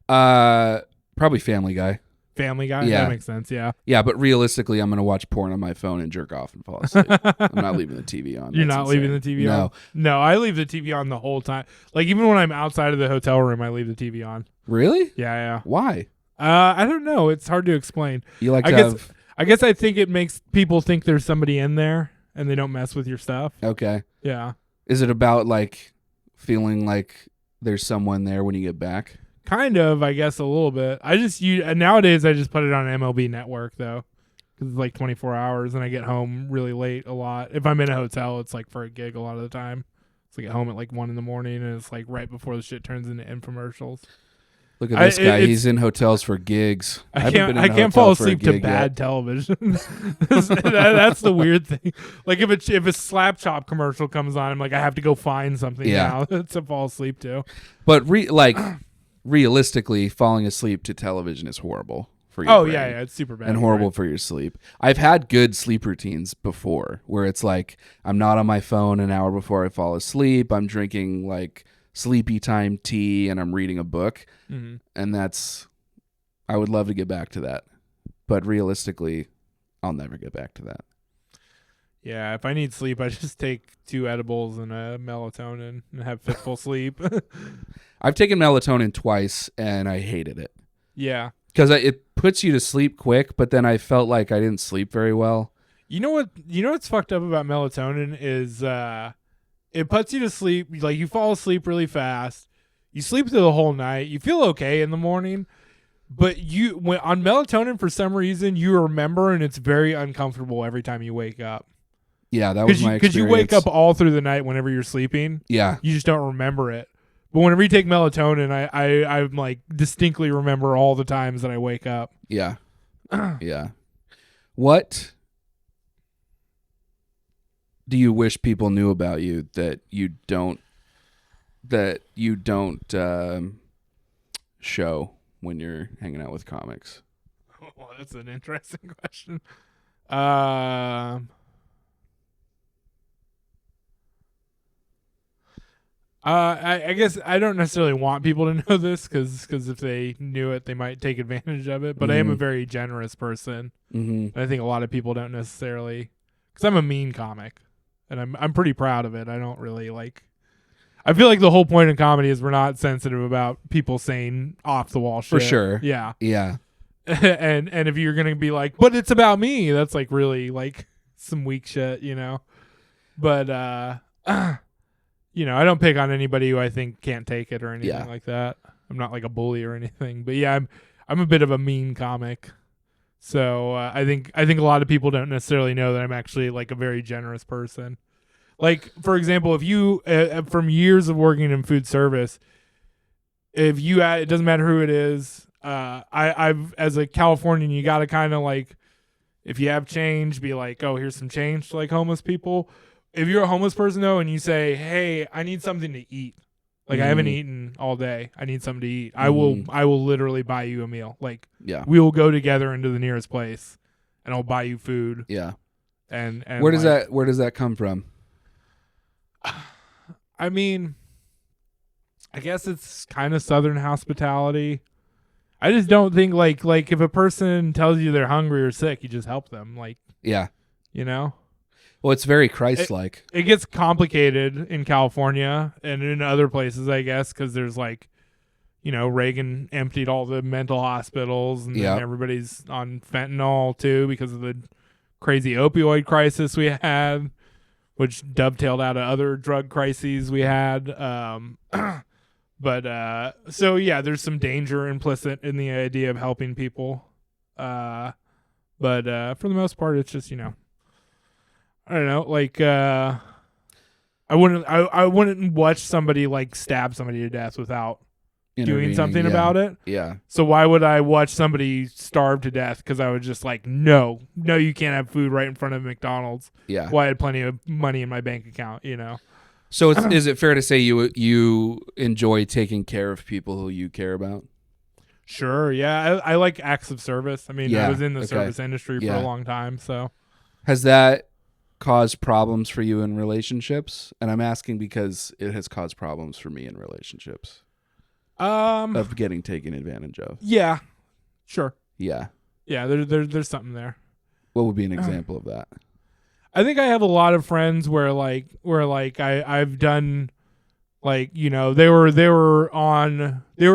Probably Family Guy. Family Guy? Yeah. That makes sense, yeah. Yeah, but realistically, I'm going to watch porn on my phone and jerk off and fall asleep. I'm not leaving the TV on. You're That's not insane. leaving the TV No. on? No, I leave the TV on the whole time. Like, even when I'm outside of the hotel room, I leave the TV on. Really? Yeah. Why? I don't know. It's hard to explain. You like I to guess- have... I guess I think it makes people think there's somebody in there and they don't mess with your stuff. Okay. Yeah. Is it about, like, feeling like there's someone there when you get back? Kind of, I guess, a little bit. Nowadays I just put it on MLB Network though, because it's like 24 hours, and I get home really late a lot. If I'm in a hotel, it's like for a gig a lot of the time. So I get home at like 1 a.m, and it's like right before the shit turns into infomercials. Look at this guy. it's- He's in hotels for gigs. I haven't been in a can't hotel fall for a asleep to gig bad yet. television. That's the weird thing. Like if a slap chop commercial comes on, I'm like, I have to go find something Yeah. now to fall asleep to. But realistically, falling asleep to television is horrible for your Oh brain. yeah, it's super bad And horrible for your sleep. I've had good sleep routines before where it's like I'm not on my phone an hour before I fall asleep. I'm drinking like sleepy time tea and I'm reading a book. Mm-hmm. And I would love to get back to that. But realistically, I'll never get back to that. Yeah, if I need sleep, I just take 2 edibles and a melatonin and have fitful sleep. I've taken melatonin twice and I hated it. Yeah. Because it puts you to sleep quick, but then I felt like I didn't sleep very well. You know what's fucked up about melatonin is it puts you to sleep. Like, you fall asleep really fast. You sleep through the whole night. You feel okay in the morning. But on melatonin, for some reason, you remember, and it's very uncomfortable every time you wake up. Yeah, that was my experience. Because you wake up all through the night whenever you're sleeping. Yeah. You just don't remember it. But whenever you take melatonin, I'm like distinctly remember all the times that I wake up. Yeah. Yeah. What do you wish people knew about you that you don't show when you're hanging out with comics? Well, that's an interesting question. I guess I don't necessarily want people to know this because if they knew it, they might take advantage of it. But I am a very generous person. Mm-hmm. I think a lot of people don't necessarily, because I'm a mean comic, and I'm pretty proud of it. I don't really like. I feel like the whole point of comedy is we're not sensitive about people saying off the wall shit. For sure. Yeah. Yeah. and if you're gonna be like, but it's about me, that's like really like some weak shit, you know. But you know, I don't pick on anybody who I think can't take it or anything like that. I'm not like a bully or anything. But yeah, I'm a bit of a mean comic. So I think a lot of people don't necessarily know that I'm actually like a very generous person. Like, for example, if you from years of working in food service, if you it doesn't matter who it is. I've as a Californian, you got to kind of like, if you have change, be like, oh, here's some change to like homeless people. If you're a homeless person though, and you say, hey, I need something to eat, like I haven't eaten all day, I need something to eat. I will literally buy you a meal. Like, we will go together into the nearest place, and I'll buy you food. Yeah. And where does that come from? I mean, I guess it's kind of Southern hospitality. I just don't think like if a person tells you they're hungry or sick, you just help them. Like, yeah, you know. Well, it's very Christ-like. It gets complicated in California and in other places, I guess, because there's like, you know, Reagan emptied all the mental hospitals, and then everybody's on fentanyl too because of the crazy opioid crisis we had, which dovetailed out of other drug crises we had. But so yeah, there's some danger implicit in the idea of helping people. But for the most part, it's just, you know, I don't know, like I wouldn't watch somebody like stab somebody to death without doing something about it. Yeah. So why would I watch somebody starve to death? Because I was just like, no, you can't have food right in front of McDonald's. Yeah. Well, I had plenty of money in my bank account, you know. So is it fair to say you enjoy taking care of people who you care about? Sure, yeah. I like acts of service. I mean, I was in the service industry for a long time, so. Has that caused problems for you in relationships? And I'm asking because it has caused problems for me in relationships. Of getting taken advantage of. Yeah, sure. Yeah. Yeah, there's something there. What would be an example of that? I think I have a lot of friends where I've done, like, you know, they were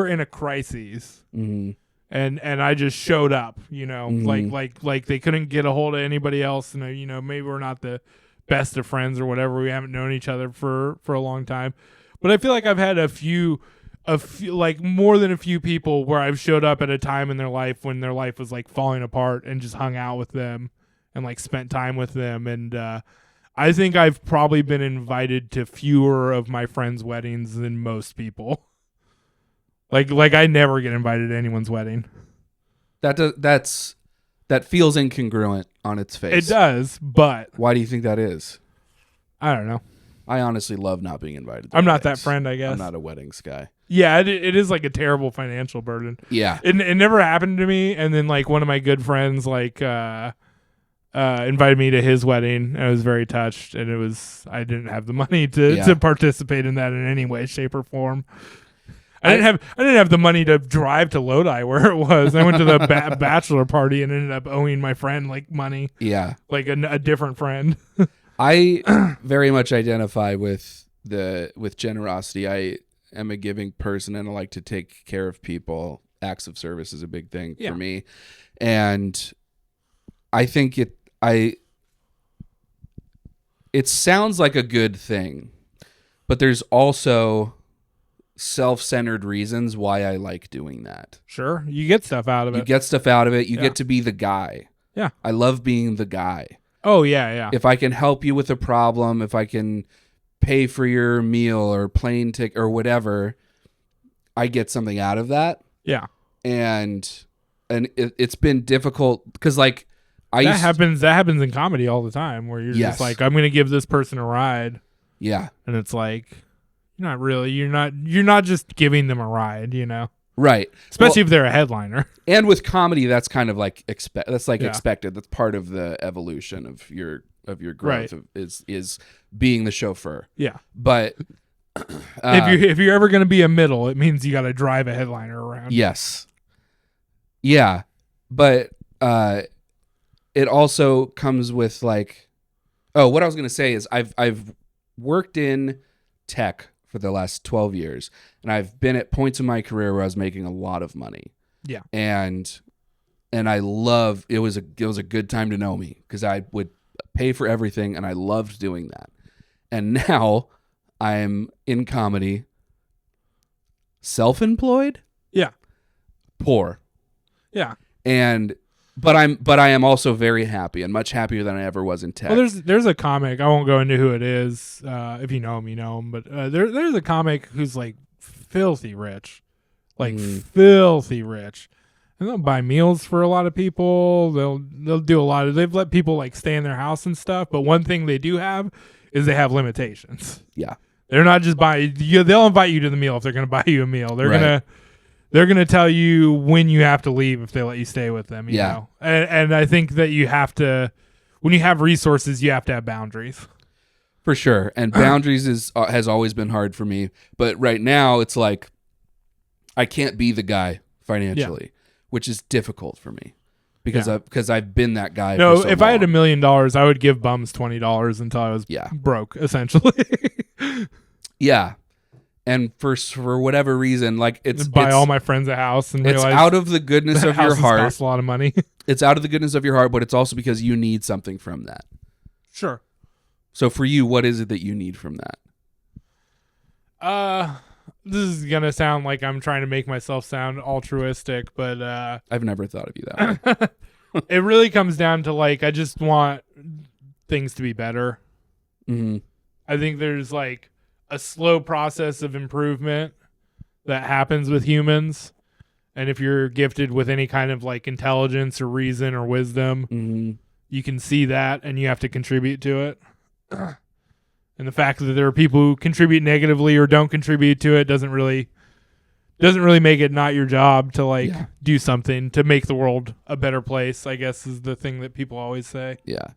in a crisis, and I just showed up, you know, like they couldn't get a hold of anybody else, and you know, maybe we're not the best of friends or whatever, we haven't known each other for a long time, but I feel like I've had a few like more than a few people where I've showed up at a time in their life when their life was like falling apart and just hung out with them and like spent time with them. And I think I've probably been invited to fewer of my friends' weddings than most people. Like I never get invited to anyone's wedding. That feels incongruent on its face. It does, but why do you think that is? I don't know. I honestly love not being invited to I'm weddings. not that friend, I guess. I'm not a weddings guy. Yeah, it is like a terrible financial burden. Yeah. It never happened to me, and then like one of my good friends like invited me to his wedding. I was very touched, and I didn't have the money to participate in that in any way, shape, or form. I didn't have the money to drive to Lodi where it was. I went to the bachelor party and ended up owing my friend like money. Yeah, like a different friend. I very much identify with generosity. I am a giving person, and I like to take care of people. Acts of service is a big thing for me, and I think it sounds like a good thing, but there's also self-centered reasons why I like doing that. Sure, you get stuff out of it. You get stuff out of it. You get to be the guy. Yeah, I love being the guy. Oh yeah. If I can help you with a problem, if I can pay for your meal or plane ticket or whatever, I get something out of that. Yeah, and it's been difficult because like that happens in comedy all the time where you're just like, I'm gonna give this person a ride. Yeah, and it's like, not really. You're not just giving them a ride, you know. Right. Especially if they're a headliner. And with comedy, that's kind of like expected. That's part of the evolution of your growth, is being the chauffeur. Yeah. But if you're ever going to be a middle, it means you got to drive a headliner around. Yes. Yeah. But it also comes with like, what I was going to say is I've worked in tech for for the last 12 years. And I've been at points in my career where I was making a lot of money. Yeah. And I love, it was a good time to know me because I would pay for everything and I loved doing that. And now I'm in comedy, self-employed, Yeah. poor. Yeah. But I am also very happy and much happier than I ever was in tech. Well, there's a comic. I won't go into who it is. If you know him, you know him. But there's a comic who's like filthy rich, like filthy rich, and they'll buy meals for a lot of people. They'll do a lot of. They've let people like stay in their house and stuff. But one thing they do have is they have limitations. Yeah, they're not just buying. They'll invite you to the meal if they're going to buy you a meal. Right. They're gonna tell you when you have to leave if they let you stay with them. You know? And I think that you have to, when you have resources, you have to have boundaries. For sure. And boundaries has always been hard for me. But right now, it's like I can't be the guy financially, which is difficult for me because I've been that guy. No, for so if long. I had $1 million, I would give bums $20 until I was broke, essentially. Yeah. And for whatever reason, like it's buy all my friends a house and it's realize out of the goodness of your heart. Costs a lot of money. It's out of the goodness of your heart, but it's also because you need something from that. Sure. So for you, what is it that you need from that? This is gonna sound like I'm trying to make myself sound altruistic, but I've never thought of you that way. it really comes down to like I just want things to be better. Mm-hmm. I think there's like a slow process of improvement that happens with humans. And if you're gifted with any kind of like intelligence or reason or wisdom, you can see that and you have to contribute to it. And the fact that there are people who contribute negatively or don't contribute to it doesn't really make it not your job to like do something to make the world a better place, I guess is the thing that people always say. Yeah.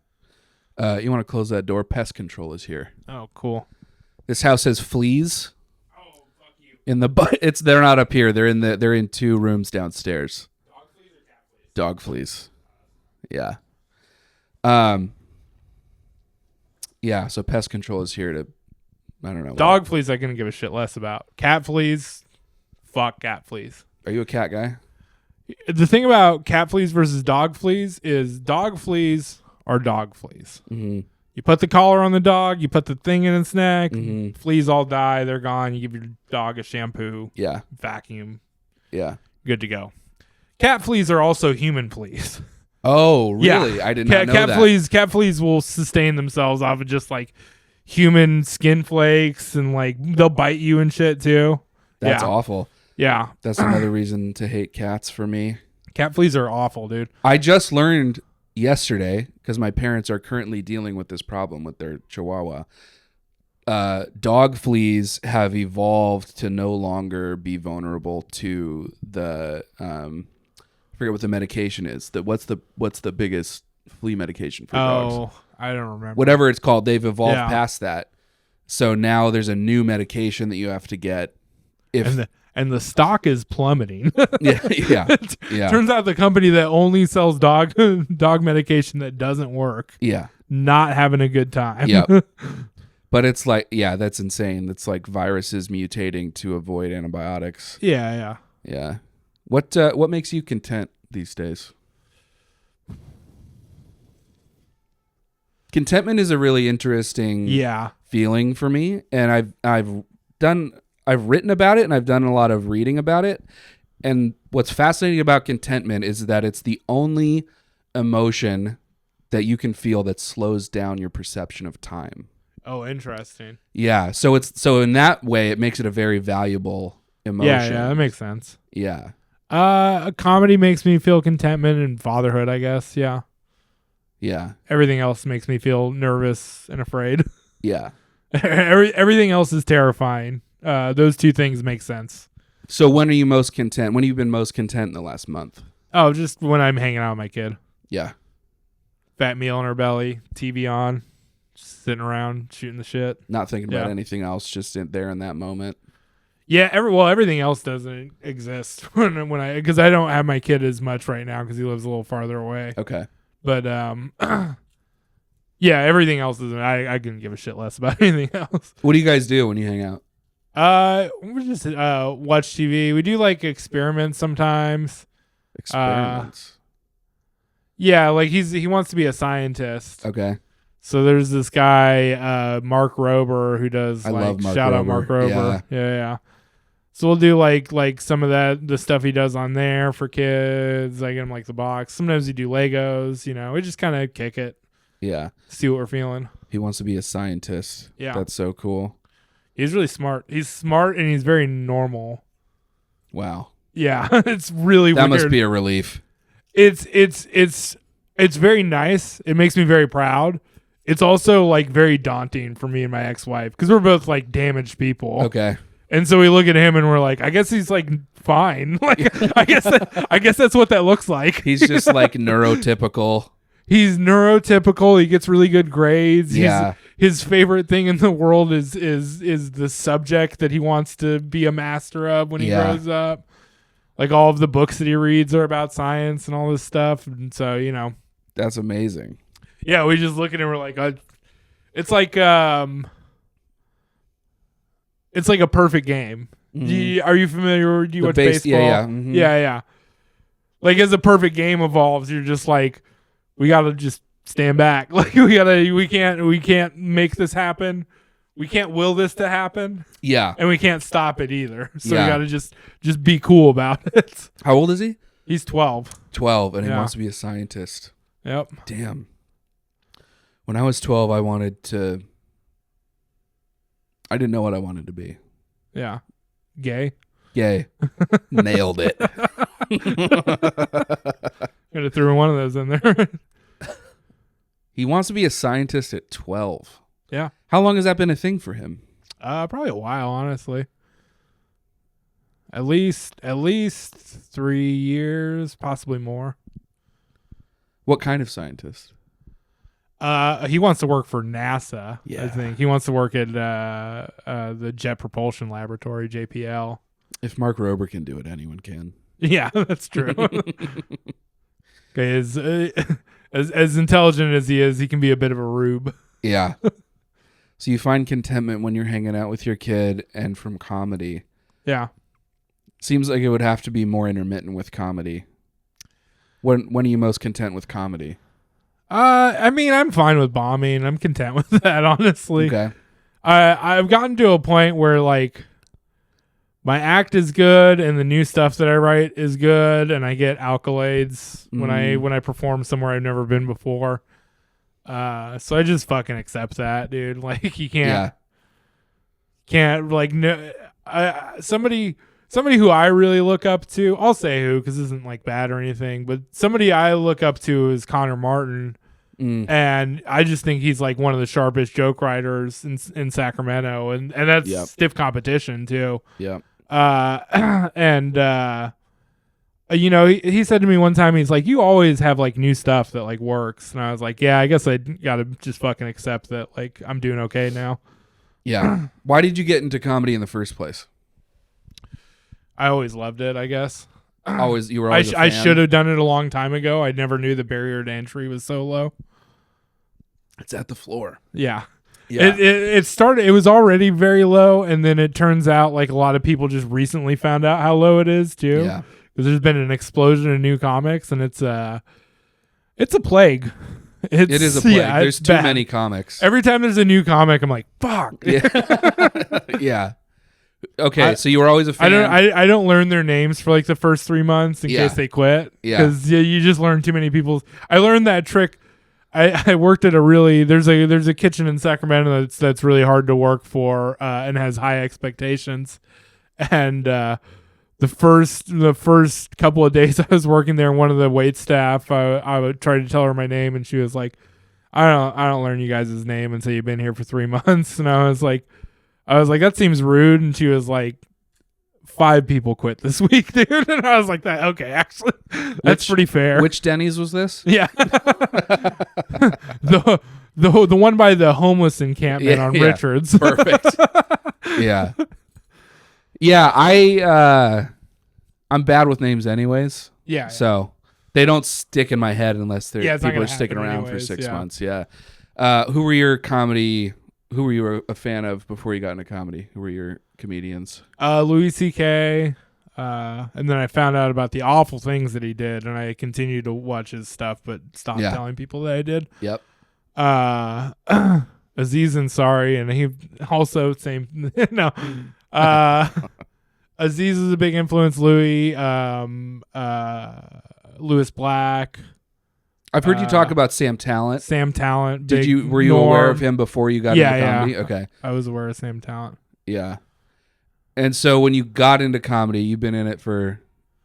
You want to close that door? Pest control is here. Oh, cool. This house has fleas. Oh, fuck you. They're not up here. They're in 2 rooms downstairs. Dog fleas or cat fleas? Dog fleas. Yeah. Yeah, so pest control is here to I don't know. Dog fleas I couldn't give a shit less about. Cat fleas, fuck cat fleas. Are you a cat guy? The thing about cat fleas versus dog fleas is dog fleas are dog fleas. Mm-hmm. You put the collar on the dog, you put the thing in its neck, Mm-hmm. fleas all die, they're gone. You give your dog a shampoo, Yeah. vacuum, Yeah. good to go. Cat fleas are also human fleas. Oh, really? Yeah. I did not know that. Cat fleas will sustain themselves off of just like human skin flakes and like they'll bite you and shit too. That's yeah. awful. Yeah. That's another reason to hate cats for me. Cat fleas are awful, dude. I just learned yesterday, because my parents are currently dealing with this problem with their chihuahua. Dog fleas have evolved to no longer be vulnerable to the I forget what the medication is. What's the biggest flea medication for dogs? I don't remember. Whatever it's called, they've evolved Yeah. past that. So now there's a new medication that you have to get. And the stock is plummeting. yeah. Turns out the company that only sells dog medication that doesn't work, Yeah. not having a good time. Yep. But it's like, yeah, that's insane. It's like viruses mutating to avoid antibiotics. Yeah. Yeah. What makes you content these days? Contentment is a really interesting feeling for me, and I've written about it and I've done a lot of reading about it. And what's fascinating about contentment is that it's the only emotion that you can feel that slows down your perception of time. Oh, interesting. Yeah. So in that way, it makes it a very valuable emotion. Yeah, that makes sense. Yeah. A comedy makes me feel contentment and fatherhood, I guess. Yeah. Yeah. Everything else makes me feel nervous and afraid. Yeah. Everything else is terrifying. Those two things make sense. So when are you most content? When have you been most content in the last month? Oh, just when I'm hanging out with my kid. Yeah. Fat meal in her belly, TV on, just sitting around shooting the shit. Not thinking about anything else, just there in that moment. Yeah, everything else doesn't exist because I don't have my kid as much right now because he lives a little farther away. Okay. But yeah, everything else isn't. I couldn't give a shit less about anything else. What do you guys do when you hang out? We just watch TV. We do like experiments sometimes. Experiments. Yeah, like he wants to be a scientist. Okay. So there's this guy, Mark Rober, who does I like love Mark shout out Rober. Mark Rober. Yeah. So we'll do like some of the stuff he does on there for kids. I get him like the box. Sometimes we do Legos. We just kind of kick it, Yeah. see what we're feeling. He wants to be a scientist. Yeah. That's so cool. He's really smart. He's smart and he's very normal. Wow. Yeah, it's really That weird. must be a relief. It's very nice. It makes me very proud. It's also like very daunting for me and my ex-wife because we're both like damaged people. Okay. And so we look at him and we're like, I guess he's like fine. Like I guess that's what that looks like. He's just like neurotypical. He's neurotypical. He gets really good grades. Yeah. His favorite thing in the world is the subject that he wants to be a master of when he grows up. Like all of the books that he reads are about science and all this stuff. And so, That's amazing. yeah, we just look at it and we're like, it's like a perfect game. Mhm. Are you familiar? Do you The watch base- baseball? yeah, mhm. Yeah. Like as a perfect game evolves, you're just like, we gotta just stand back. Like we can't make this happen. We can't will this to happen, Yeah. and we can't stop it either. So Yeah. we gotta just be cool about it. How old is he? He's 12. 12, and he Yeah. wants to be a scientist. Yep. Damn. When I was 12, I didn't know what I wanted to be. Yeah. Gay. Yay. Nailed it. Could have threw one of those in there. He wants to be a scientist at 12. Yeah. How long has that been a thing for him? Probably a while, honestly. At least 3 years, possibly more. What kind of scientist? He wants to work for NASA. Yeah. I think he wants to work at the Jet Propulsion Laboratory, JPL. If Mark Rober can do it, anyone can. Yeah, that's true. Okay, as intelligent as he is, he can be a bit of a rube. Yeah. So you find contentment when you're hanging out with your kid and from comedy. Yeah. Seems like it would have to be more intermittent with comedy. When are you most content with comedy? I mean, I'm fine with bombing. I'm content with that, honestly. Okay. I've gotten to a point where like my act is good and the new stuff that I write is good and I get accolades when I perform somewhere I've never been before. So I just fucking accept that, dude. Like you can't like no somebody who I really look up to, I'll say who because this isn't like bad or anything, but somebody I look up to is Connor Martin. And I just think he's like one of the sharpest joke writers in Sacramento, and that's stiff competition too. Yeah. He said to me one time, he's like, "You always have like new stuff that like works," and I was like, "Yeah, I guess I gotta just fucking accept that like I'm doing okay now." Yeah. Why did you get into comedy in the first place? I always loved it, I guess. You were always a I fan? should have done it a long time ago. I never knew the barrier to entry was so low. It's at the floor. Yeah. Yeah. It started, it was already very low, and then it turns out like a lot of people just recently found out how low it is too. Yeah. Because there's been an explosion of new comics, and it's a plague. It is a plague. Yeah, There's it's too bad. many comics. Every time there's a new comic, I'm like, fuck. Yeah. Yeah. Okay, so you were always a fan. I don't learn their names for like the first 3 months in case they quit. Yeah. Because you just learn too many people's. I learned that trick. I worked at there's a kitchen in Sacramento that's really hard to work for and has high expectations. And the first couple of days I was working there, one of the wait staff, I would try to tell her my name, and she was like, I don't learn you guys' name until you've been here for 3 months. And I was like, that seems rude. And she was like, 5 people quit this week, dude. And I was like, okay, actually, that's pretty fair. Which Denny's was this? Yeah. the one by the homeless encampment on Richards. Perfect. Yeah. Yeah, I'm bad with names anyways. Yeah. So they don't stick in my head unless it's not people gonna are sticking happen around anyways, for 6 yeah. months. Yeah. Who were you a fan of before you got into comedy? Who were your comedians? Louis C.K. And then I found out about the awful things that he did, and I continued to watch his stuff, but stopped telling people that I did. Yep. Aziz Ansari, and he also same. No. Aziz is a big influence. Louis Black. I've heard you talk about Sam Talent. Sam Talent. Were you aware of him before you got into comedy? Yeah. Okay. I was aware of Sam Talent. Yeah. And so when you got into comedy, you've been in it for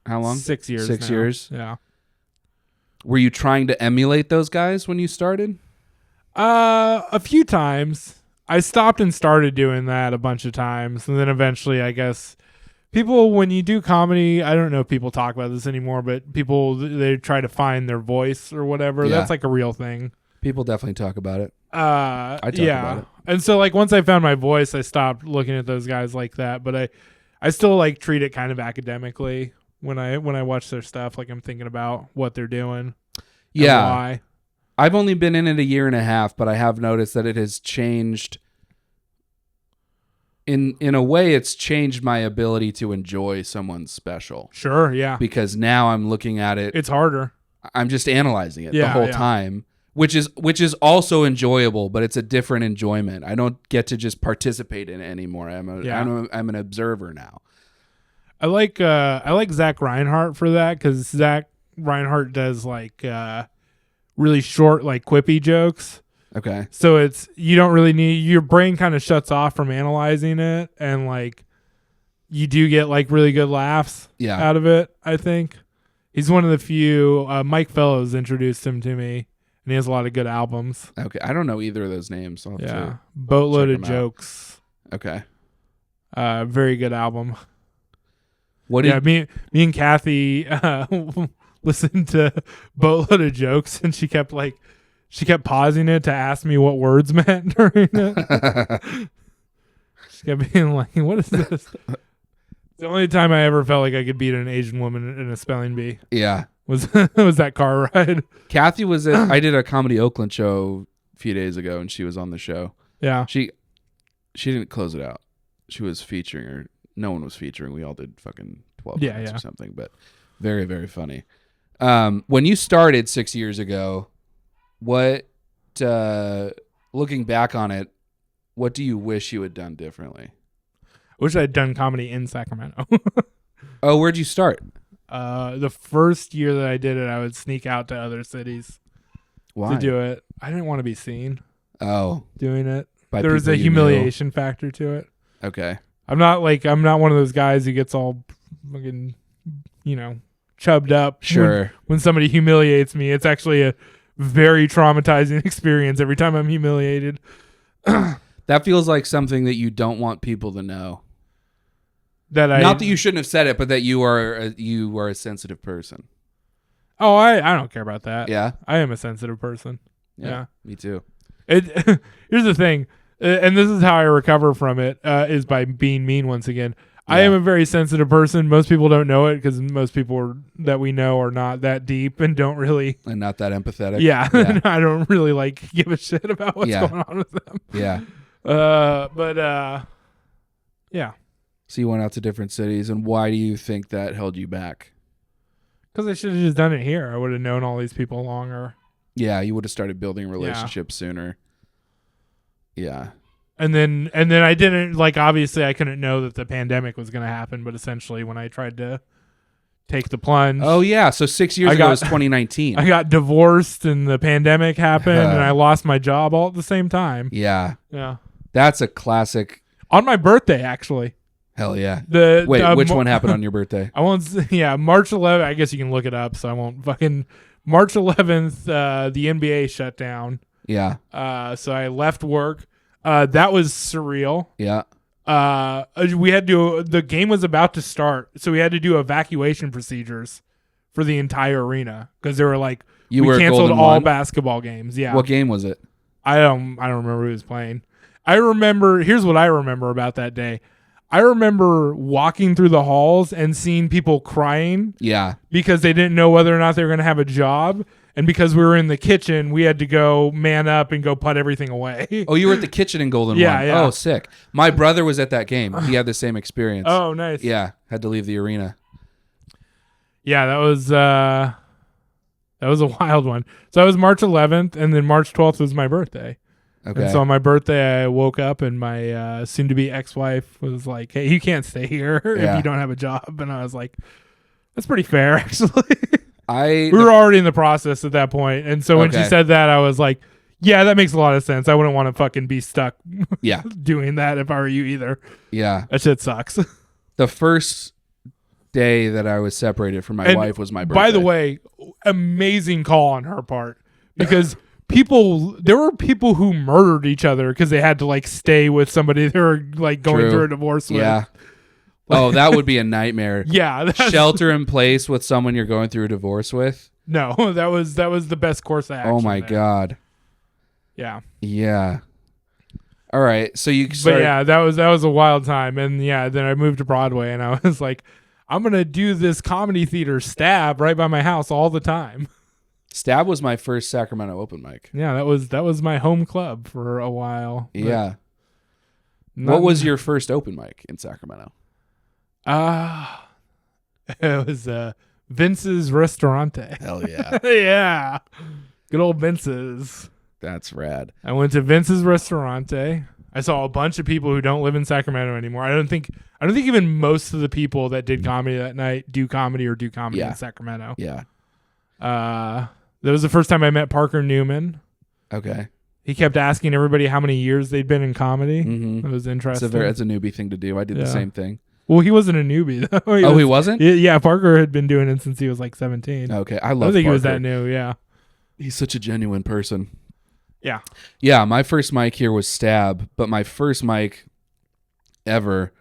how long? 6 years. 6 now. years. Yeah. Were you trying to emulate those guys when you started? A few times. I stopped and started doing that a bunch of times, and then eventually, I guess, people, when you do comedy, I don't know if people talk about this anymore, but people, they try to find their voice or whatever. Yeah. That's like a real thing. People definitely talk about it. I talk about it. And so like once I found my voice, I stopped looking at those guys like that, but I still like treat it kind of academically when I watch their stuff. Like I'm thinking about what they're doing. Yeah. And why. I've only been in it a year and a half, but I have noticed that it has changed. In a way, it's changed my ability to enjoy someone's special. Sure, yeah. Because now I'm looking at it. It's harder. I'm just analyzing it the whole time, which is also enjoyable, but it's a different enjoyment. I don't get to just participate in it anymore. I'm an observer now. I like Zach Reinhardt for that, because Zach Reinhardt does like really short, like quippy jokes. Okay. So you don't really need, your brain kind of shuts off from analyzing it, and like you do get like really good laughs out of it, I think. He's one of the few. Mike Fellows introduced him to me, and he has a lot of good albums. Okay. I don't know either of those names. So I'll have to Boatload of Jokes. Okay. Very good album. Me and Kathy listened to Boatload of Jokes, and she kept pausing it to ask me what words meant during it. She kept being like, "What is this?" It's the only time I ever felt like I could beat an Asian woman in a spelling bee. Yeah. Was that car ride. Kathy was I did a Comedy Oakland show a few days ago, and she was on the show. Yeah. She didn't close it out. She was featuring her. No one was featuring. We all did fucking 12 minutes or something, but very, very funny. When you started 6 years ago, what, looking back on it, what do you wish you had done differently? I wish I had done comedy in Sacramento. Oh, where'd you start? The first year that I did it, I would sneak out to other cities to do it. I didn't want to be seen. Oh, doing it. There was a humiliation factor to it. Okay. I'm not one of those guys who gets all fucking, chubbed up. Sure. When somebody humiliates me, it's actually a very traumatizing experience every time I'm humiliated. That feels like something that you don't want people to know. Not that you shouldn't have said it, but that you are a sensitive person. Oh, I don't care about that. Yeah, I am a sensitive person. Yeah. Me too. Here's the thing, and this is how I recover from it, is by being mean once again. Yeah. I am a very sensitive person. Most people don't know it, because most people that we know are not that deep and don't really... And not that empathetic. Yeah. I don't really give a shit about what's going on with them. Yeah. Yeah. So you went out to different cities, and why do you think that held you back? Because I should have just done it here. I would have known all these people longer. Yeah, you would have started building relationships sooner. Yeah. And then I didn't, obviously I couldn't know that the pandemic was going to happen, but essentially when I tried to take the plunge. Oh, yeah. So 6 years ago was 2019. I got divorced and the pandemic happened and I lost my job all at the same time. Yeah. Yeah. That's a classic. On my birthday, actually. Hell yeah. Wait, which one happened on your birthday? I won't. Yeah, March 11th. I guess you can look it up, so I won't fucking. March 11th, the NBA shut down. Yeah. So I left work. That was surreal. Yeah. We had to. The game was about to start, so we had to do evacuation procedures for the entire arena because they were like, we canceled all basketball games. Yeah. What game was it? I don't remember who was playing. I remember. Here's what I remember about that day. I remember walking through the halls and seeing people crying Yeah. because they didn't know whether or not they were going to have a job. And because we were in the kitchen, we had to go man up and go put everything away. Oh, you were at the kitchen in Golden Yeah, One. yeah. Oh, sick. My brother was at that game. He had the same experience. Oh, nice. Yeah, had to leave the arena. Yeah, that was a wild one. So that was March 11th, and then March 12th was my birthday. Okay. And so on my birthday, I woke up, and my soon-to-be ex-wife was like, "Hey, you can't stay here if you don't have a job." And I was like, "That's pretty fair, actually." We were already in the process at that point, and so when she said that, I was like, "Yeah, that makes a lot of sense. I wouldn't want to fucking be stuck, doing that if I were you either." Yeah, that shit sucks. The first day that I was separated from my wife was my birthday. By the way, amazing call on her part, because there were people who murdered each other because they had to like stay with somebody they were like going through a divorce with. Yeah. Oh, that would be a nightmare. Yeah. Shelter in place with someone you're going through a divorce with. No, that was the best course of action. Oh my God. Yeah. Yeah. All right. So you started... But yeah, that was a wild time. And yeah, then I moved to Broadway and I was like, I'm gonna do this comedy theater Stab right by my house all the time. Stab was my first Sacramento open mic. Yeah, that was my home club for a while. Yeah. What was your first open mic in Sacramento? It was Vince's Restaurante. Hell yeah. Yeah. Good old Vince's. That's rad. I went to Vince's Restaurante. I saw a bunch of people who don't live in Sacramento anymore. I don't think even most of the people that did comedy that night do comedy in Sacramento. Yeah. That was the first time I met Parker Newman. Okay. He kept asking everybody how many years they'd been in comedy. Mm-hmm. It was interesting. It's a newbie thing to do. I did the same thing. Well, he wasn't a newbie though. He wasn't? Yeah, Parker had been doing it since he was like 17. Okay, I don't think Parker. he was that new. Yeah, he's such a genuine person. Yeah. Yeah, my first mic here was Stab, but my first mic ever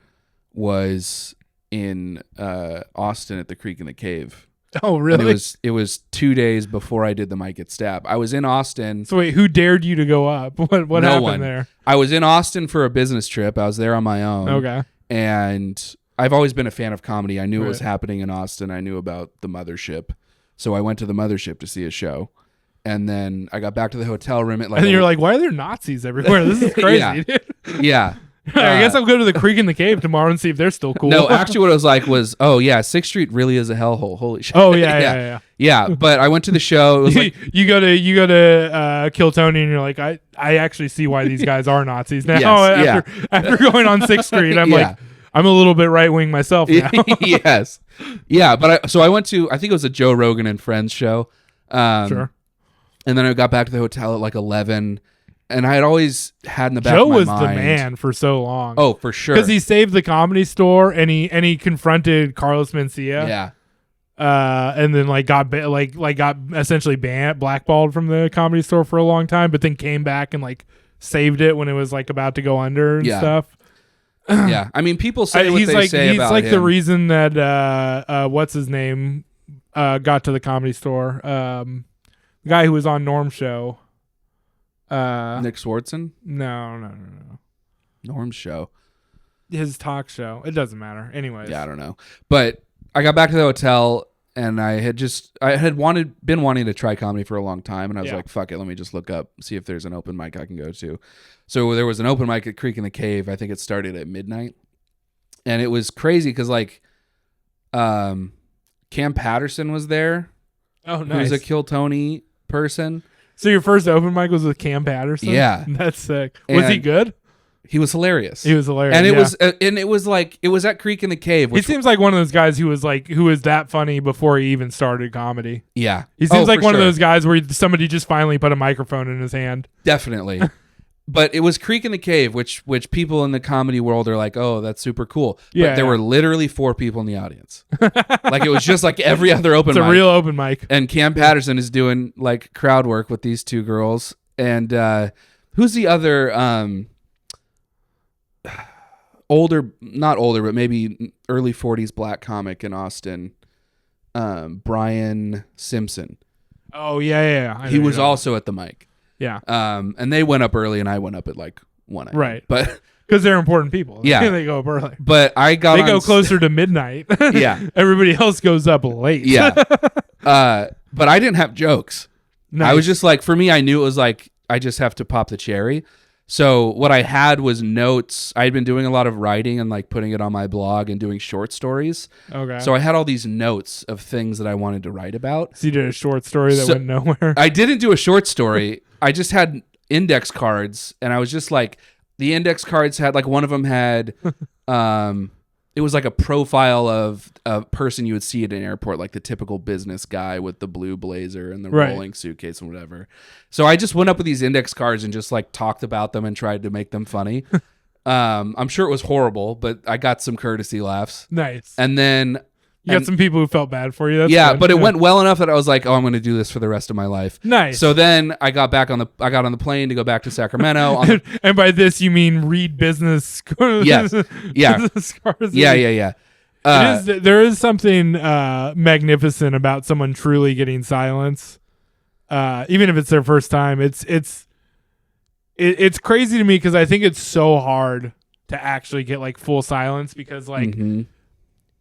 was in Austin at the Creek in the Cave. Oh, really? And it was 2 days before I did the mic at Stab. I was in Austin. So wait, who dared you to go up? What no happened one. there? I was in Austin for a business trip. I was there on my own. Okay. And I've always been a fan of comedy. I knew it was happening in Austin. I knew about the Mothership. So I went to the Mothership to see a show. And then I got back to the hotel room at like... And you're like, why are there Nazis everywhere? This is crazy. Yeah. I guess I'll go to the Creek in the Cave tomorrow and see if they're still cool. No, actually what it was like was, oh yeah, 6th Street really is a hellhole. Holy shit. Oh yeah. Yeah, but I went to the show. It was like, you go to Kill Tony and you're like, I actually see why these guys are Nazis now. After going on 6th Street, I'm like, I'm a little bit right wing myself now. Yes. Yeah, but I went to, I think it was a Joe Rogan and Friends show. Sure. And then I got back to the hotel at like 11. And I had always had in the back Joe of my was mind. the man for so long. Oh, for sure. Because he saved the Comedy Store and he confronted Carlos Mencia. Yeah. And then got essentially blackballed from the Comedy Store for a long time, but then came back and saved it when it was about to go under and stuff. Yeah, I mean, people say what they say about him. He's the reason that what's his name got to the Comedy Store. The guy who was on Norm's show. Nick Swartzen? No. Norm's show. His talk show. It doesn't matter. Anyways. Yeah, I don't know. But I got back to the hotel and I had been wanting to try comedy for a long time, and I was like, fuck it, let me just look up, see if there's an open mic I can go to. So there was an open mic at Creek in the Cave. I think it started at midnight. And it was crazy because Cam Patterson was there. Oh, nice. Who's a Kill Tony person. So your first open mic was with Cam Patterson? Yeah. That's sick. Was he good? He was hilarious. And it was at Creek in the Cave. He seems like one of those guys who was that funny before he even started comedy. Yeah. He seems like one of those guys where somebody just finally put a microphone in his hand. Definitely. But it was Creek in the Cave, which people in the comedy world are like, oh, that's super cool. But there were literally 4 people in the audience. It was just like every other open mic. It's a real open mic. And Cam Patterson is doing crowd work with these 2 girls. And who's the other not older, but maybe early 40s black comic in Austin? Brian Simpson. Oh, yeah. He was also at the mic. Yeah. And they went up early and I went up at 1 a.m. Right. But Because they're important people. Yeah. They go up early. But I got They on go closer to midnight. Yeah. Everybody else goes up late. Yeah. But I didn't have jokes. Nice. I was just like, for me, I knew it was like, I just have to pop the cherry. So what I had was notes. I had been doing a lot of writing and like putting it on my blog and doing short stories. Okay. So I had all these notes of things that I wanted to write about. So you did a short story that went nowhere. I didn't do a short story. I just had index cards, and I was just like, the index cards had like, one of them had, it was like a profile of a person you would see at an airport, like the typical business guy with the blue blazer and the rolling suitcase and whatever. So I just went up with these index cards and just like talked about them and tried to make them funny. I'm sure it was horrible, but I got some courtesy laughs. Nice. And then You got some people who felt bad for you. That's yeah, good. but it went well enough that I was like, oh, I'm going to do this for the rest of my life. Nice. So then I got on the plane to go back to Sacramento. And by this you mean read business. Yes. Yeah. Business cards. Yeah. There is something magnificent about someone truly getting silence, even if it's their first time. It's crazy to me because I think it's so hard to actually get like full silence because like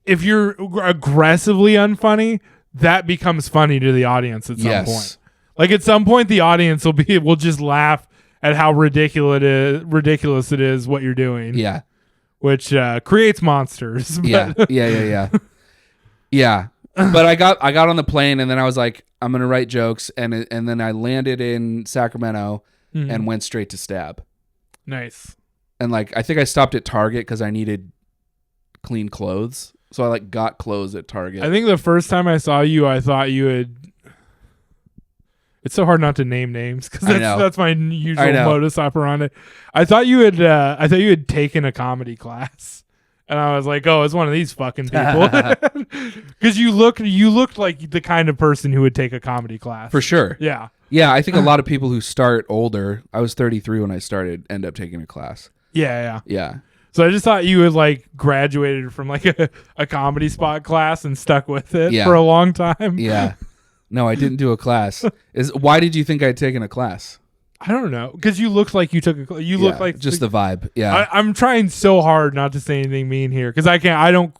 if you're aggressively unfunny, that becomes funny to the audience at some point. Like at some point, the audience will just laugh at how ridiculous it is what you're doing. Yeah. Which creates monsters. Yeah. But I got on the plane and then I was like, I'm gonna write jokes, and then I landed in Sacramento and went straight to Stab. Nice. And like I think I stopped at Target because I needed clean clothes, so I like got clothes at Target. I think the first time I saw you, I thought you had. It's so hard not to name names because that's my usual modus operandi. I thought you had taken a comedy class, and I was like, "Oh, it's one of these fucking people." Because you looked like the kind of person who would take a comedy class for sure. Yeah, yeah. I think a lot of people who start older. I was 33 when I started. End up taking a class. Yeah. So I just thought you had like graduated from like a comedy spot class and stuck with it for a long time. Yeah. No, I didn't do a class. Why did you think I'd taken a class? I don't know, because you looked like you took a. You look like just the vibe. Yeah, I'm trying so hard not to say anything mean here because I can't. I don't.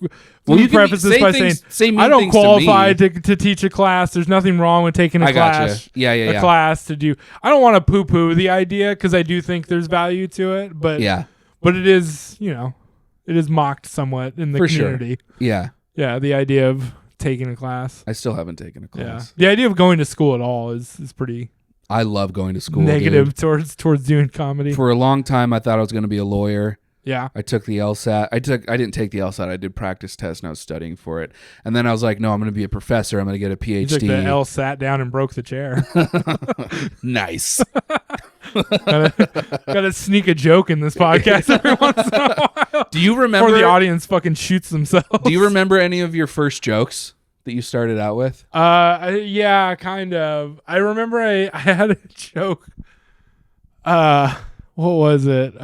Well, you preface this by saying I don't qualify to teach a class. There's nothing wrong with taking a class. Gotcha. Yeah. Class to do. I don't want to poo-poo the idea because I do think there's value to it, but it is it is mocked somewhat in the community. Sure. Yeah. The idea of taking a class. I still haven't taken a class. Yeah. The idea of going to school at all is pretty. I love going to school. Negative towards doing comedy. For a long time, I thought I was going to be a lawyer. Yeah. I took the LSAT. I didn't take the LSAT. I did practice tests and I was studying for it. And then I was like, no, I'm going to be a professor. I'm going to get a PhD. You took the LSAT down and broke the chair. Nice. Gotta sneak a joke in this podcast every once in a while. Do you remember? Before the audience fucking shoots themselves. Do you remember any of your first jokes that you started out with? Yeah, kind of. I remember I had a joke. What was it?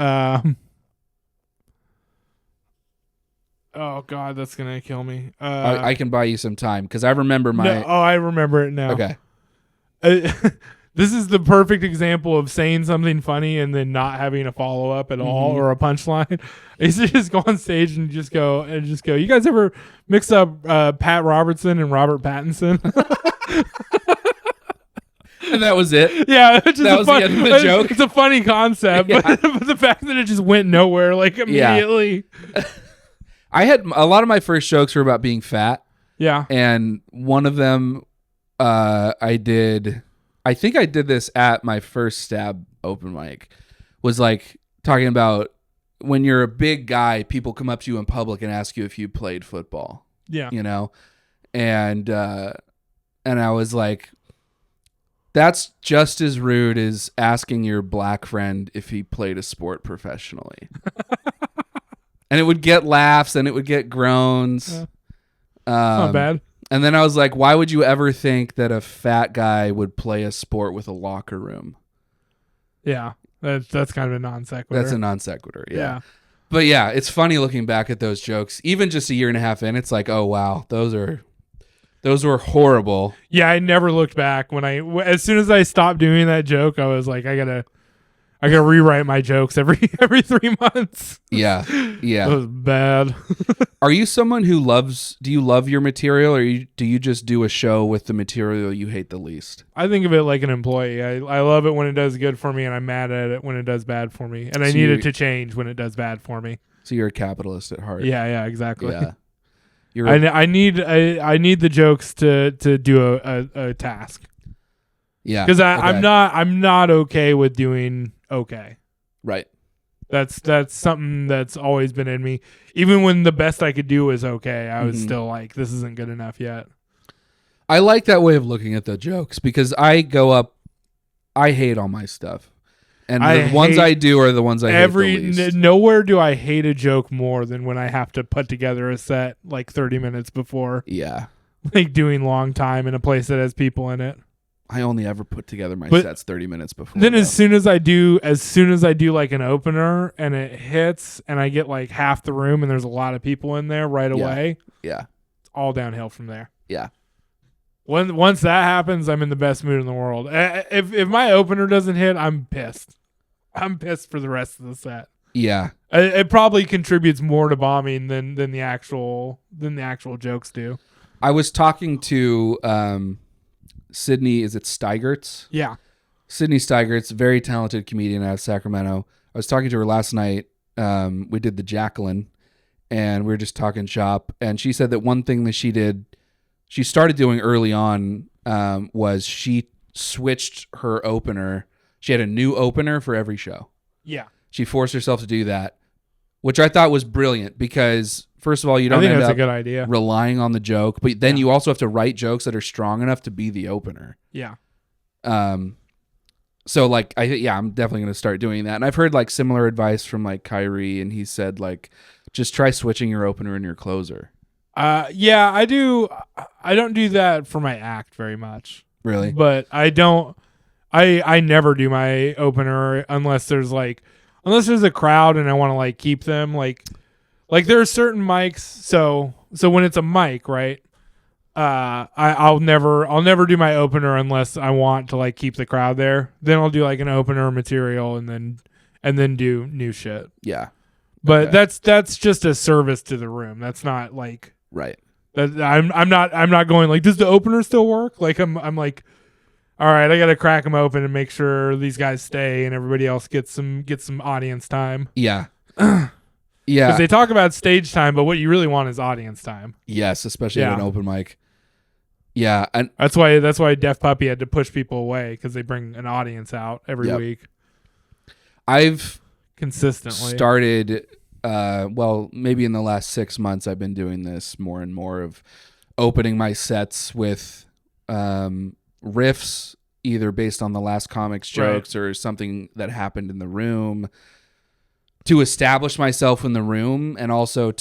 Oh God, that's gonna kill me. I can buy you some time because I remember my. No, I remember it now. Okay. This is the perfect example of saying something funny and then not having a follow up at all or a punchline. I used to just go on stage and just go. You guys ever mix up Pat Robertson and Robert Pattinson? And that was it. Yeah, that was the end of the joke. It's a funny concept, but the fact that it just went nowhere like immediately. Yeah. I had a lot of my first jokes were about being fat. Yeah. And one of them I think I did this at my first Stab open mic, was like talking about when you're a big guy, people come up to you in public and ask you if you played football. Yeah. And I was like, that's just as rude as asking your black friend if he played a sport professionally. And it would get laughs and it would get groans. Yeah. Not bad. And then I was like, why would you ever think that a fat guy would play a sport with a locker room? Yeah. That's kind of a non sequitur. That's a non sequitur, yeah. But yeah, it's funny looking back at those jokes. Even just a year and a half in, it's like, oh, wow, those were horrible. Yeah, I never looked back. As soon as I stopped doing that joke, I was like, I I gotta rewrite my jokes every 3 months. Yeah. That was bad. Are you someone who do you love your material, or do you just do a show with the material you hate the least? I think of it like an employee. I love it when it does good for me, and I'm mad at it when it does bad for me. And I need it to change when it does bad for me. So you're a capitalist at heart. Yeah, exactly. Yeah. I need the jokes to do a task. Yeah. Because I'm not okay with doing okay. Right. That's something that's always been in me. Even when the best I could do was okay, I was still like, this isn't good enough yet. I like that way of looking at the jokes because I hate all my stuff. And the ones I do are the ones I hate the least. Nowhere do I hate a joke more than when I have to put together a set like 30 minutes before. Yeah. Like doing long time in a place that has people in it. I only ever put together my sets 30 minutes before. Then as soon as I do like an opener and it hits and I get like half the room and there's a lot of people in there right away. Yeah. It's all downhill from there. Yeah. Once that happens, I'm in the best mood in the world. If my opener doesn't hit, I'm pissed. I'm pissed for the rest of the set. Yeah. It probably contributes more to bombing than the actual jokes do. I was talking to Sydney, is it Steigert's? Yeah. Sydney Steigert's, very talented comedian out of Sacramento. I was talking to her last night. We did the Jacqueline, and we were just talking shop. And she said that one thing that she started doing early on was she switched her opener. She had a new opener for every show. Yeah. She forced herself to do that, which I thought was brilliant because, first of all, you don't end up a good idea. relying on the joke, but then you also have to write jokes that are strong enough to be the opener. Yeah. So like, I'm definitely going to start doing that. And I've heard like similar advice from like Kyrie, and he said like, just try switching your opener and your closer. Yeah, I do. I don't do that for my act very much. Really? But I don't. I never do my opener unless there's a crowd and I want to like keep them like there are certain mics. So when it's a mic, right? I'll never do my opener unless I want to like keep the crowd there. Then I'll do like an opener material and then do new shit. Yeah. But that's just a service to the room. That's not like right. I'm not going like, does the opener still work? Like I'm like, all right, I got to crack them open and make sure these guys stay and everybody else gets some audience time. Yeah. Yeah. Because they talk about stage time, but what you really want is audience time. Yes, especially at an open mic. Yeah, and that's why Def Puppy had to push people away because they bring an audience out every week. I've consistently started. Maybe in the last 6 months, I've been doing this more and more of opening my sets with riffs, either based on the last comic's jokes or something that happened in the room, to establish myself in the room, and also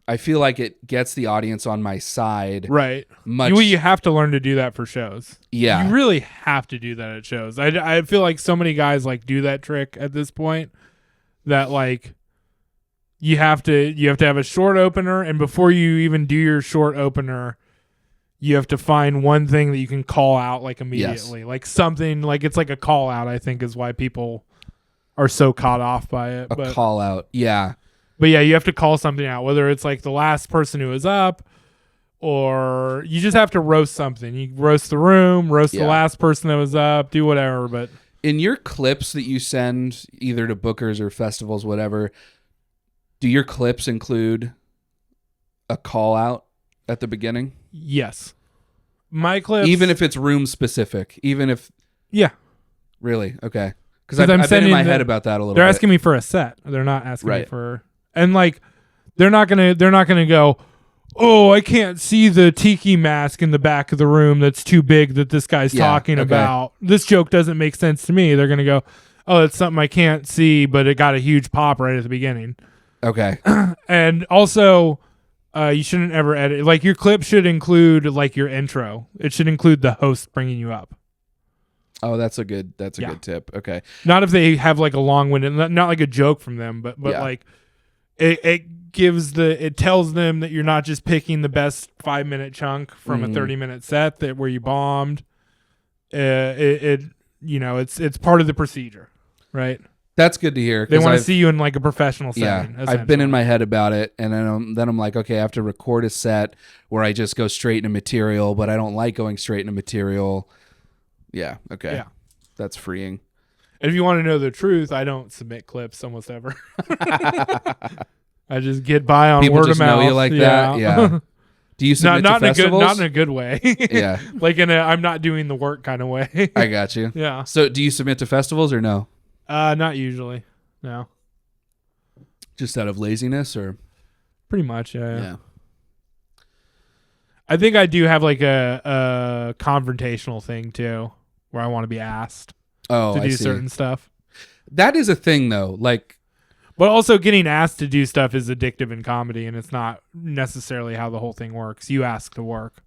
I feel like it gets the audience on my side. Right. You have to learn to do that for shows. Yeah. You really have to do that at shows. I feel like so many guys like do that trick at this point that like you have to have a short opener, and before you even do your short opener, you have to find one thing that you can call out like immediately. Yes. Like something like it's like a call out, I think, is why people are so caught off by it. A call out. Yeah. But yeah, you have to call something out, whether it's like the last person who was up, or you just have to roast something. You roast the room, roast the last person that was up, do whatever. But in your clips that you send either to bookers or festivals, whatever, do your clips include a call out at the beginning? Yes. My clips, even if it's room specific, Really? Okay. Because I've been in my head about that a little bit. They're asking me for a set. They're not asking me for, and like they're not gonna go, oh, I can't see the tiki mask in the back of the room that's too big that this guy's talking about. This joke doesn't make sense to me. They're gonna go, oh, it's something I can't see, but it got a huge pop right at the beginning. Okay. And also, you shouldn't ever edit. Like your clip should include like your intro. It should include the host bringing you up. Oh, that's a good tip. Okay. Not if they have like a long-winded, not like a joke from them, but like it tells them that you're not just picking the best 5-minute chunk from a 30-minute set that where you bombed. It's part of the procedure, right? That's good to hear. They 'cause want to I've- see you in like a professional Yeah, setting. I've been in essentially. my head about it, and then I'm like, okay, I have to record a set where I just go straight into material, but I don't like going straight into material. Yeah, okay. Yeah. That's freeing. And if you want to know the truth, I don't submit clips almost ever. I just get by on People word just of mouth. know you like that? Yeah. Do you submit not to in a good, festivals? not in a good way. Yeah. Like I'm not doing the work kind of way. I got you. Yeah. So do you submit to festivals or no? Not usually. No. Just out of laziness or? Pretty much. Yeah. I think I do have like a confrontational thing too, where I want to be asked Oh, to I do see. certain stuff. That is a thing though. Like, But also getting asked to do stuff is addictive in comedy, and it's not necessarily how the whole thing works. You ask to work.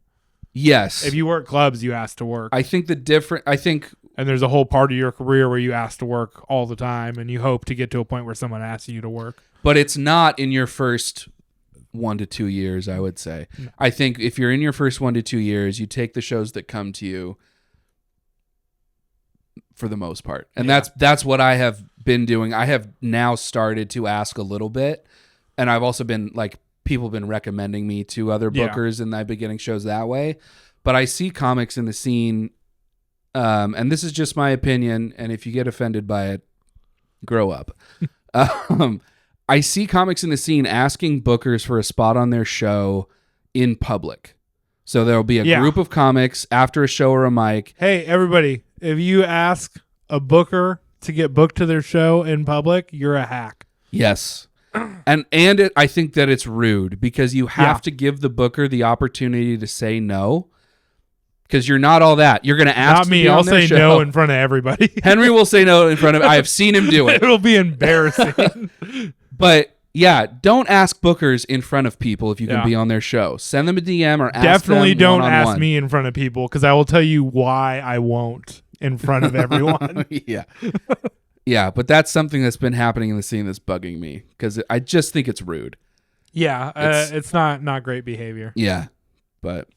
yes. If you work clubs, you ask to work. I think And there's a whole part of your career where you ask to work all the time, and you hope to get to a point where someone asks you to work. but it's not in your first 1 to 2 years, I would say. No. I think if you're in your first 1 to 2 years, you take the shows that come to you for the most part. And Yeah. that's what I have been doing. I have now started to ask a little bit, and I've also been like, people have been recommending me to other Yeah. bookers, and I've been getting shows that way. But I see comics in the scene, and this is just my opinion, and if you get offended by it, grow up. I see comics in the scene asking bookers for a spot on their show in public. So there'll be a Yeah. group of comics after a show or a mic. Hey, everybody, if you ask a booker to get booked to their show in public, you're a hack. Yes. I think that it's rude because you have to give the booker the opportunity to say no, because you're not all that. You're going to ask Not to me. be on I'll their say show. no in front of everybody. Henry will say no in front of. I have seen him do it. It'll be embarrassing. But yeah, don't ask bookers in front of people if you can Yeah. be on their show. Send them a DM or ask Definitely them don't one-on-one. ask me in front of people, because I will tell you why I won't in front of everyone. Yeah. Yeah, but that's something that's been happening in the scene that's bugging me because I just think it's rude. Yeah, it's not great behavior. Yeah. But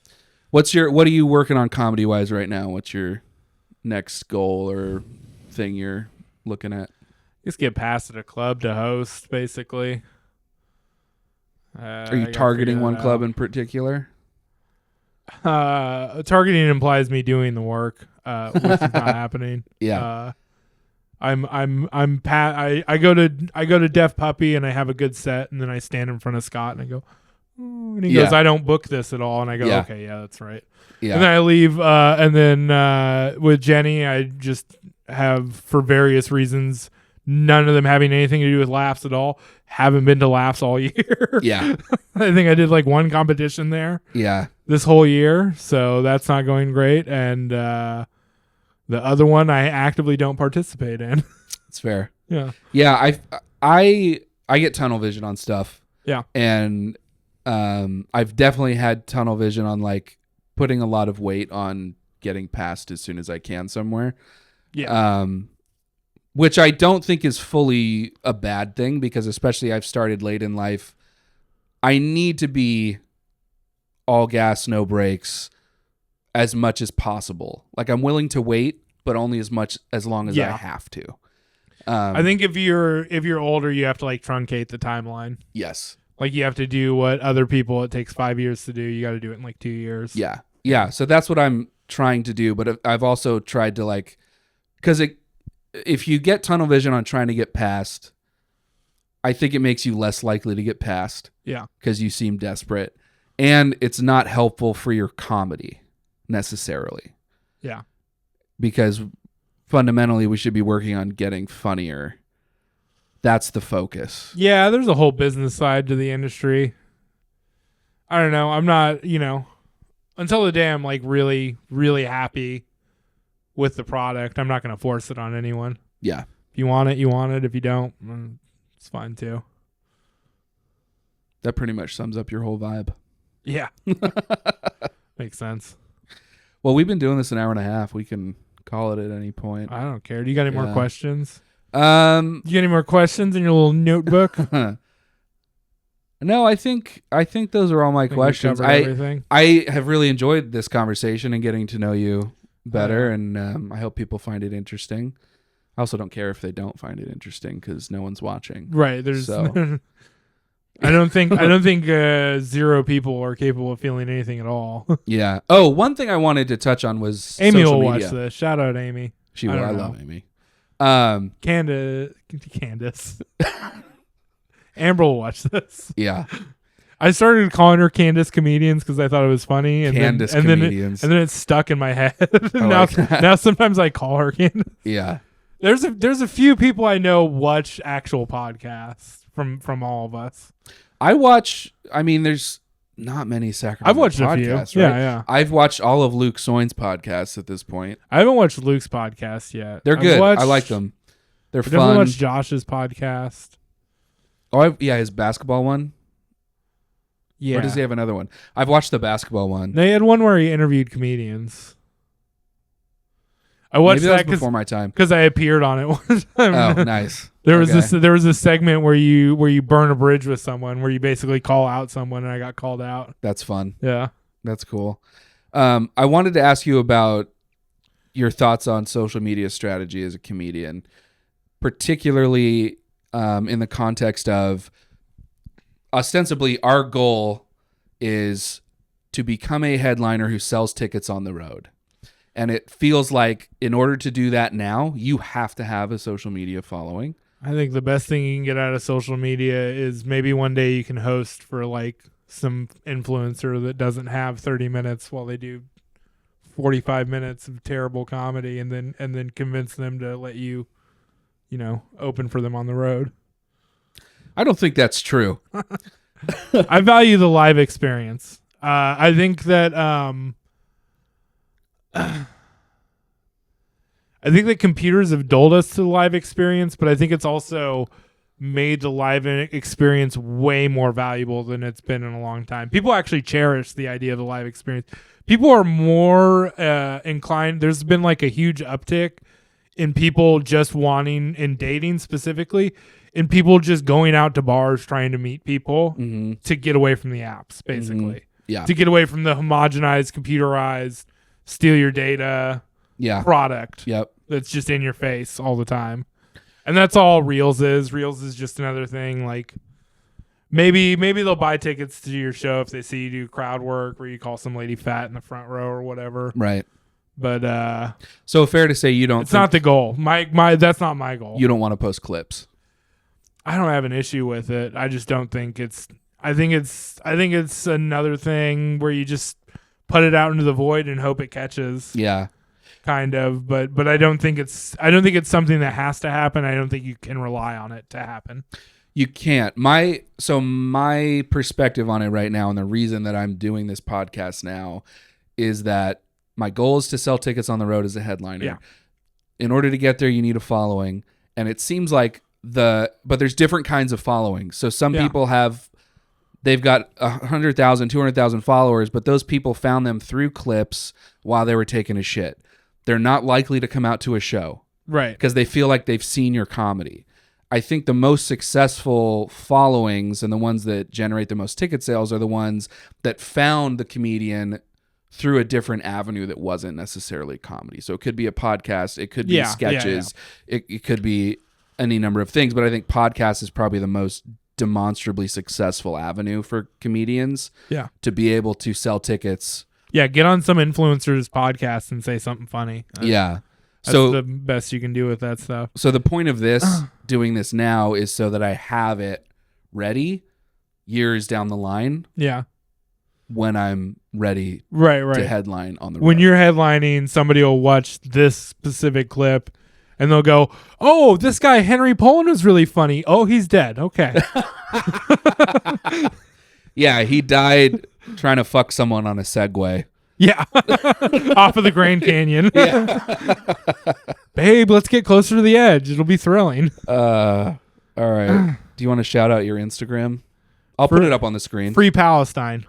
what are you working on comedy wise right now? What's your next goal or thing you're looking at? Just get passed at a club to host, basically. Are you targeting one club in particular? Targeting implies me doing the work, which is not happening. Yeah. I go to Deaf Puppy and I have a good set, and then I stand in front of Scott and I go, "Ooh," and he Yeah. goes, "I don't book this at all," and I go, Yeah. "Okay, yeah, that's right." Yeah. And then I leave, and then with Jenny, I just have, for various reasons, none of them having anything to do with laughs at all. Haven't been to laughs all year. Yeah. I think I did like one competition there Yeah. this whole year, so that's not going great. And the other one I actively don't participate in. It's fair. Yeah. Yeah, I get tunnel vision on stuff. Yeah. And I've definitely had tunnel vision on like putting a lot of weight on getting past as soon as I can somewhere. Yeah. Which I don't think is fully a bad thing, because especially I've started late in life. I need to be all gas, no brakes as much as possible. Like, I'm willing to wait, but only as long as I Yeah. have to. I think if you're older, you have to like truncate the timeline. Yes. Like, you have to do what other people it takes 5 years to do. You got to do it in like 2 years. Yeah. Yeah. So that's what I'm trying to do. But I've also tried to like, because if you get tunnel vision on trying to get past, I think it makes you less likely to get past. Yeah. Because you seem desperate. And it's not helpful for your comedy necessarily. Yeah. Because fundamentally we should be working on getting funnier. That's the focus. Yeah, there's a whole business side to the industry. I don't know. I'm not, until the day I'm like really, really happy with the product, I'm not going to force it on anyone. Yeah. If you want it, you want it. If you don't, it's fine too. That pretty much sums up your whole vibe. Yeah. Makes sense. Well, we've been doing this an hour and a half. We can call it at any point. I don't care. Do you got any more Yeah. questions? You got any more questions in your little notebook? No, I think those are all my Think we questions. covered everything. I have really enjoyed this conversation and getting to know you better, Yeah. and I hope people find it interesting. I also don't care if they don't find it interesting because no one's watching. Right. There's. So. I don't think 0 people are capable of feeling anything at all. Yeah. Oh, one thing I wanted to touch on was Amy social will media. watch this. Shout out Amy. She will. I love Amy. Candace. Amber will watch this. Yeah. I started calling her Candace Comedians because I thought it was funny. And Candace then, Comedians. and then it stuck in my head. like that. Now sometimes I call her Candace. Yeah. There's a few people I know watch actual podcasts from all of us. There's not many Sacramento I've watched podcasts, a few. right? Yeah. I've watched all of Luke Soin's podcasts at this point. I haven't watched Luke's podcast yet. They're good. I like them. They're I fun. definitely watched Josh's podcast. Oh, his basketball one? Yeah. Or does he have another one? I've watched the basketball one. They had one where he interviewed comedians. I watched Maybe that was that before my time. because I appeared on it one time. Oh, nice. There was Okay. there was a segment where you burn a bridge with someone, where you basically call out someone, and I got called out. That's fun. Yeah. That's cool. I wanted to ask you about your thoughts on social media strategy as a comedian, particularly in the context of ostensibly our goal is to become a headliner who sells tickets on the road. And it feels like in order to do that now, you have to have a social media following. I think the best thing you can get out of social media is maybe one day you can host for like some influencer that doesn't have 30 minutes while they do 45 minutes of terrible comedy, and then convince them to let you open for them on the road. I don't think that's true. I value the live experience. I think that computers have dulled us to the live experience, but I think it's also made the live experience way more valuable than it's been in a long time. People actually cherish the idea of the live experience. People are more inclined. There's been like a huge uptick in people just wanting, in dating specifically, in people just going out to bars trying to meet people to get away from the apps, basically. Yeah. To get away from the homogenized, computerized, steal your data product that's just in your face all the time. And that's all Reels is. Reels is just another thing. Like maybe they'll buy tickets to your show if they see you do crowd work where you call some lady fat in the front row or whatever. Right. But so fair to say you don't. It's not the goal. My that's not my goal. You don't want to post clips. I don't have an issue with it. I just don't think it's. I think it's another thing where you just put it out into the void and hope it catches. Yeah. Kind of, but I don't think it's something that has to happen. I don't think you can rely on it to happen. You can't. My perspective on it right now, and the reason that I'm doing this podcast now, is that my goal is to sell tickets on the road as a headliner. Yeah. In order to get there, you need a following, and it seems like but there's different kinds of following. So some people they've got 100,000, 200,000 followers, but those people found them through clips while they were taking a shit. They're not likely to come out to a show. Right. Because they feel like they've seen your comedy. I think the most successful followings and the ones that generate the most ticket sales are the ones that found the comedian through a different avenue that wasn't necessarily comedy. So it could be a podcast. It could be sketches. It could be any number of things. But I think podcast is probably the most demonstrably successful avenue for comedians to be able to sell tickets. Yeah, get on some influencers' podcast and say something funny. That's the best you can do with that stuff. So the point of this, doing this now, is so that I have it ready years down the line. Yeah. When I'm ready to headline on the road. When you're headlining, somebody will watch this specific clip and they'll go, "Oh, this guy Henry Pullin was really funny. Oh, he's dead. Okay." Yeah, he died trying to fuck someone on a Segway. Yeah. Off of the Grand Canyon. Babe, let's get closer to the edge. It'll be thrilling. All right. Do you want to shout out your Instagram? I'll put it up on the screen. Free Palestine.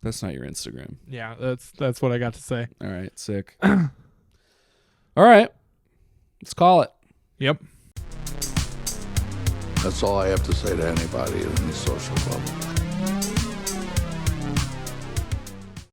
That's not your Instagram. Yeah, that's what I got to say. All right, sick. All right. Let's call it. Yep. That's all I have to say to anybody in the social bubble.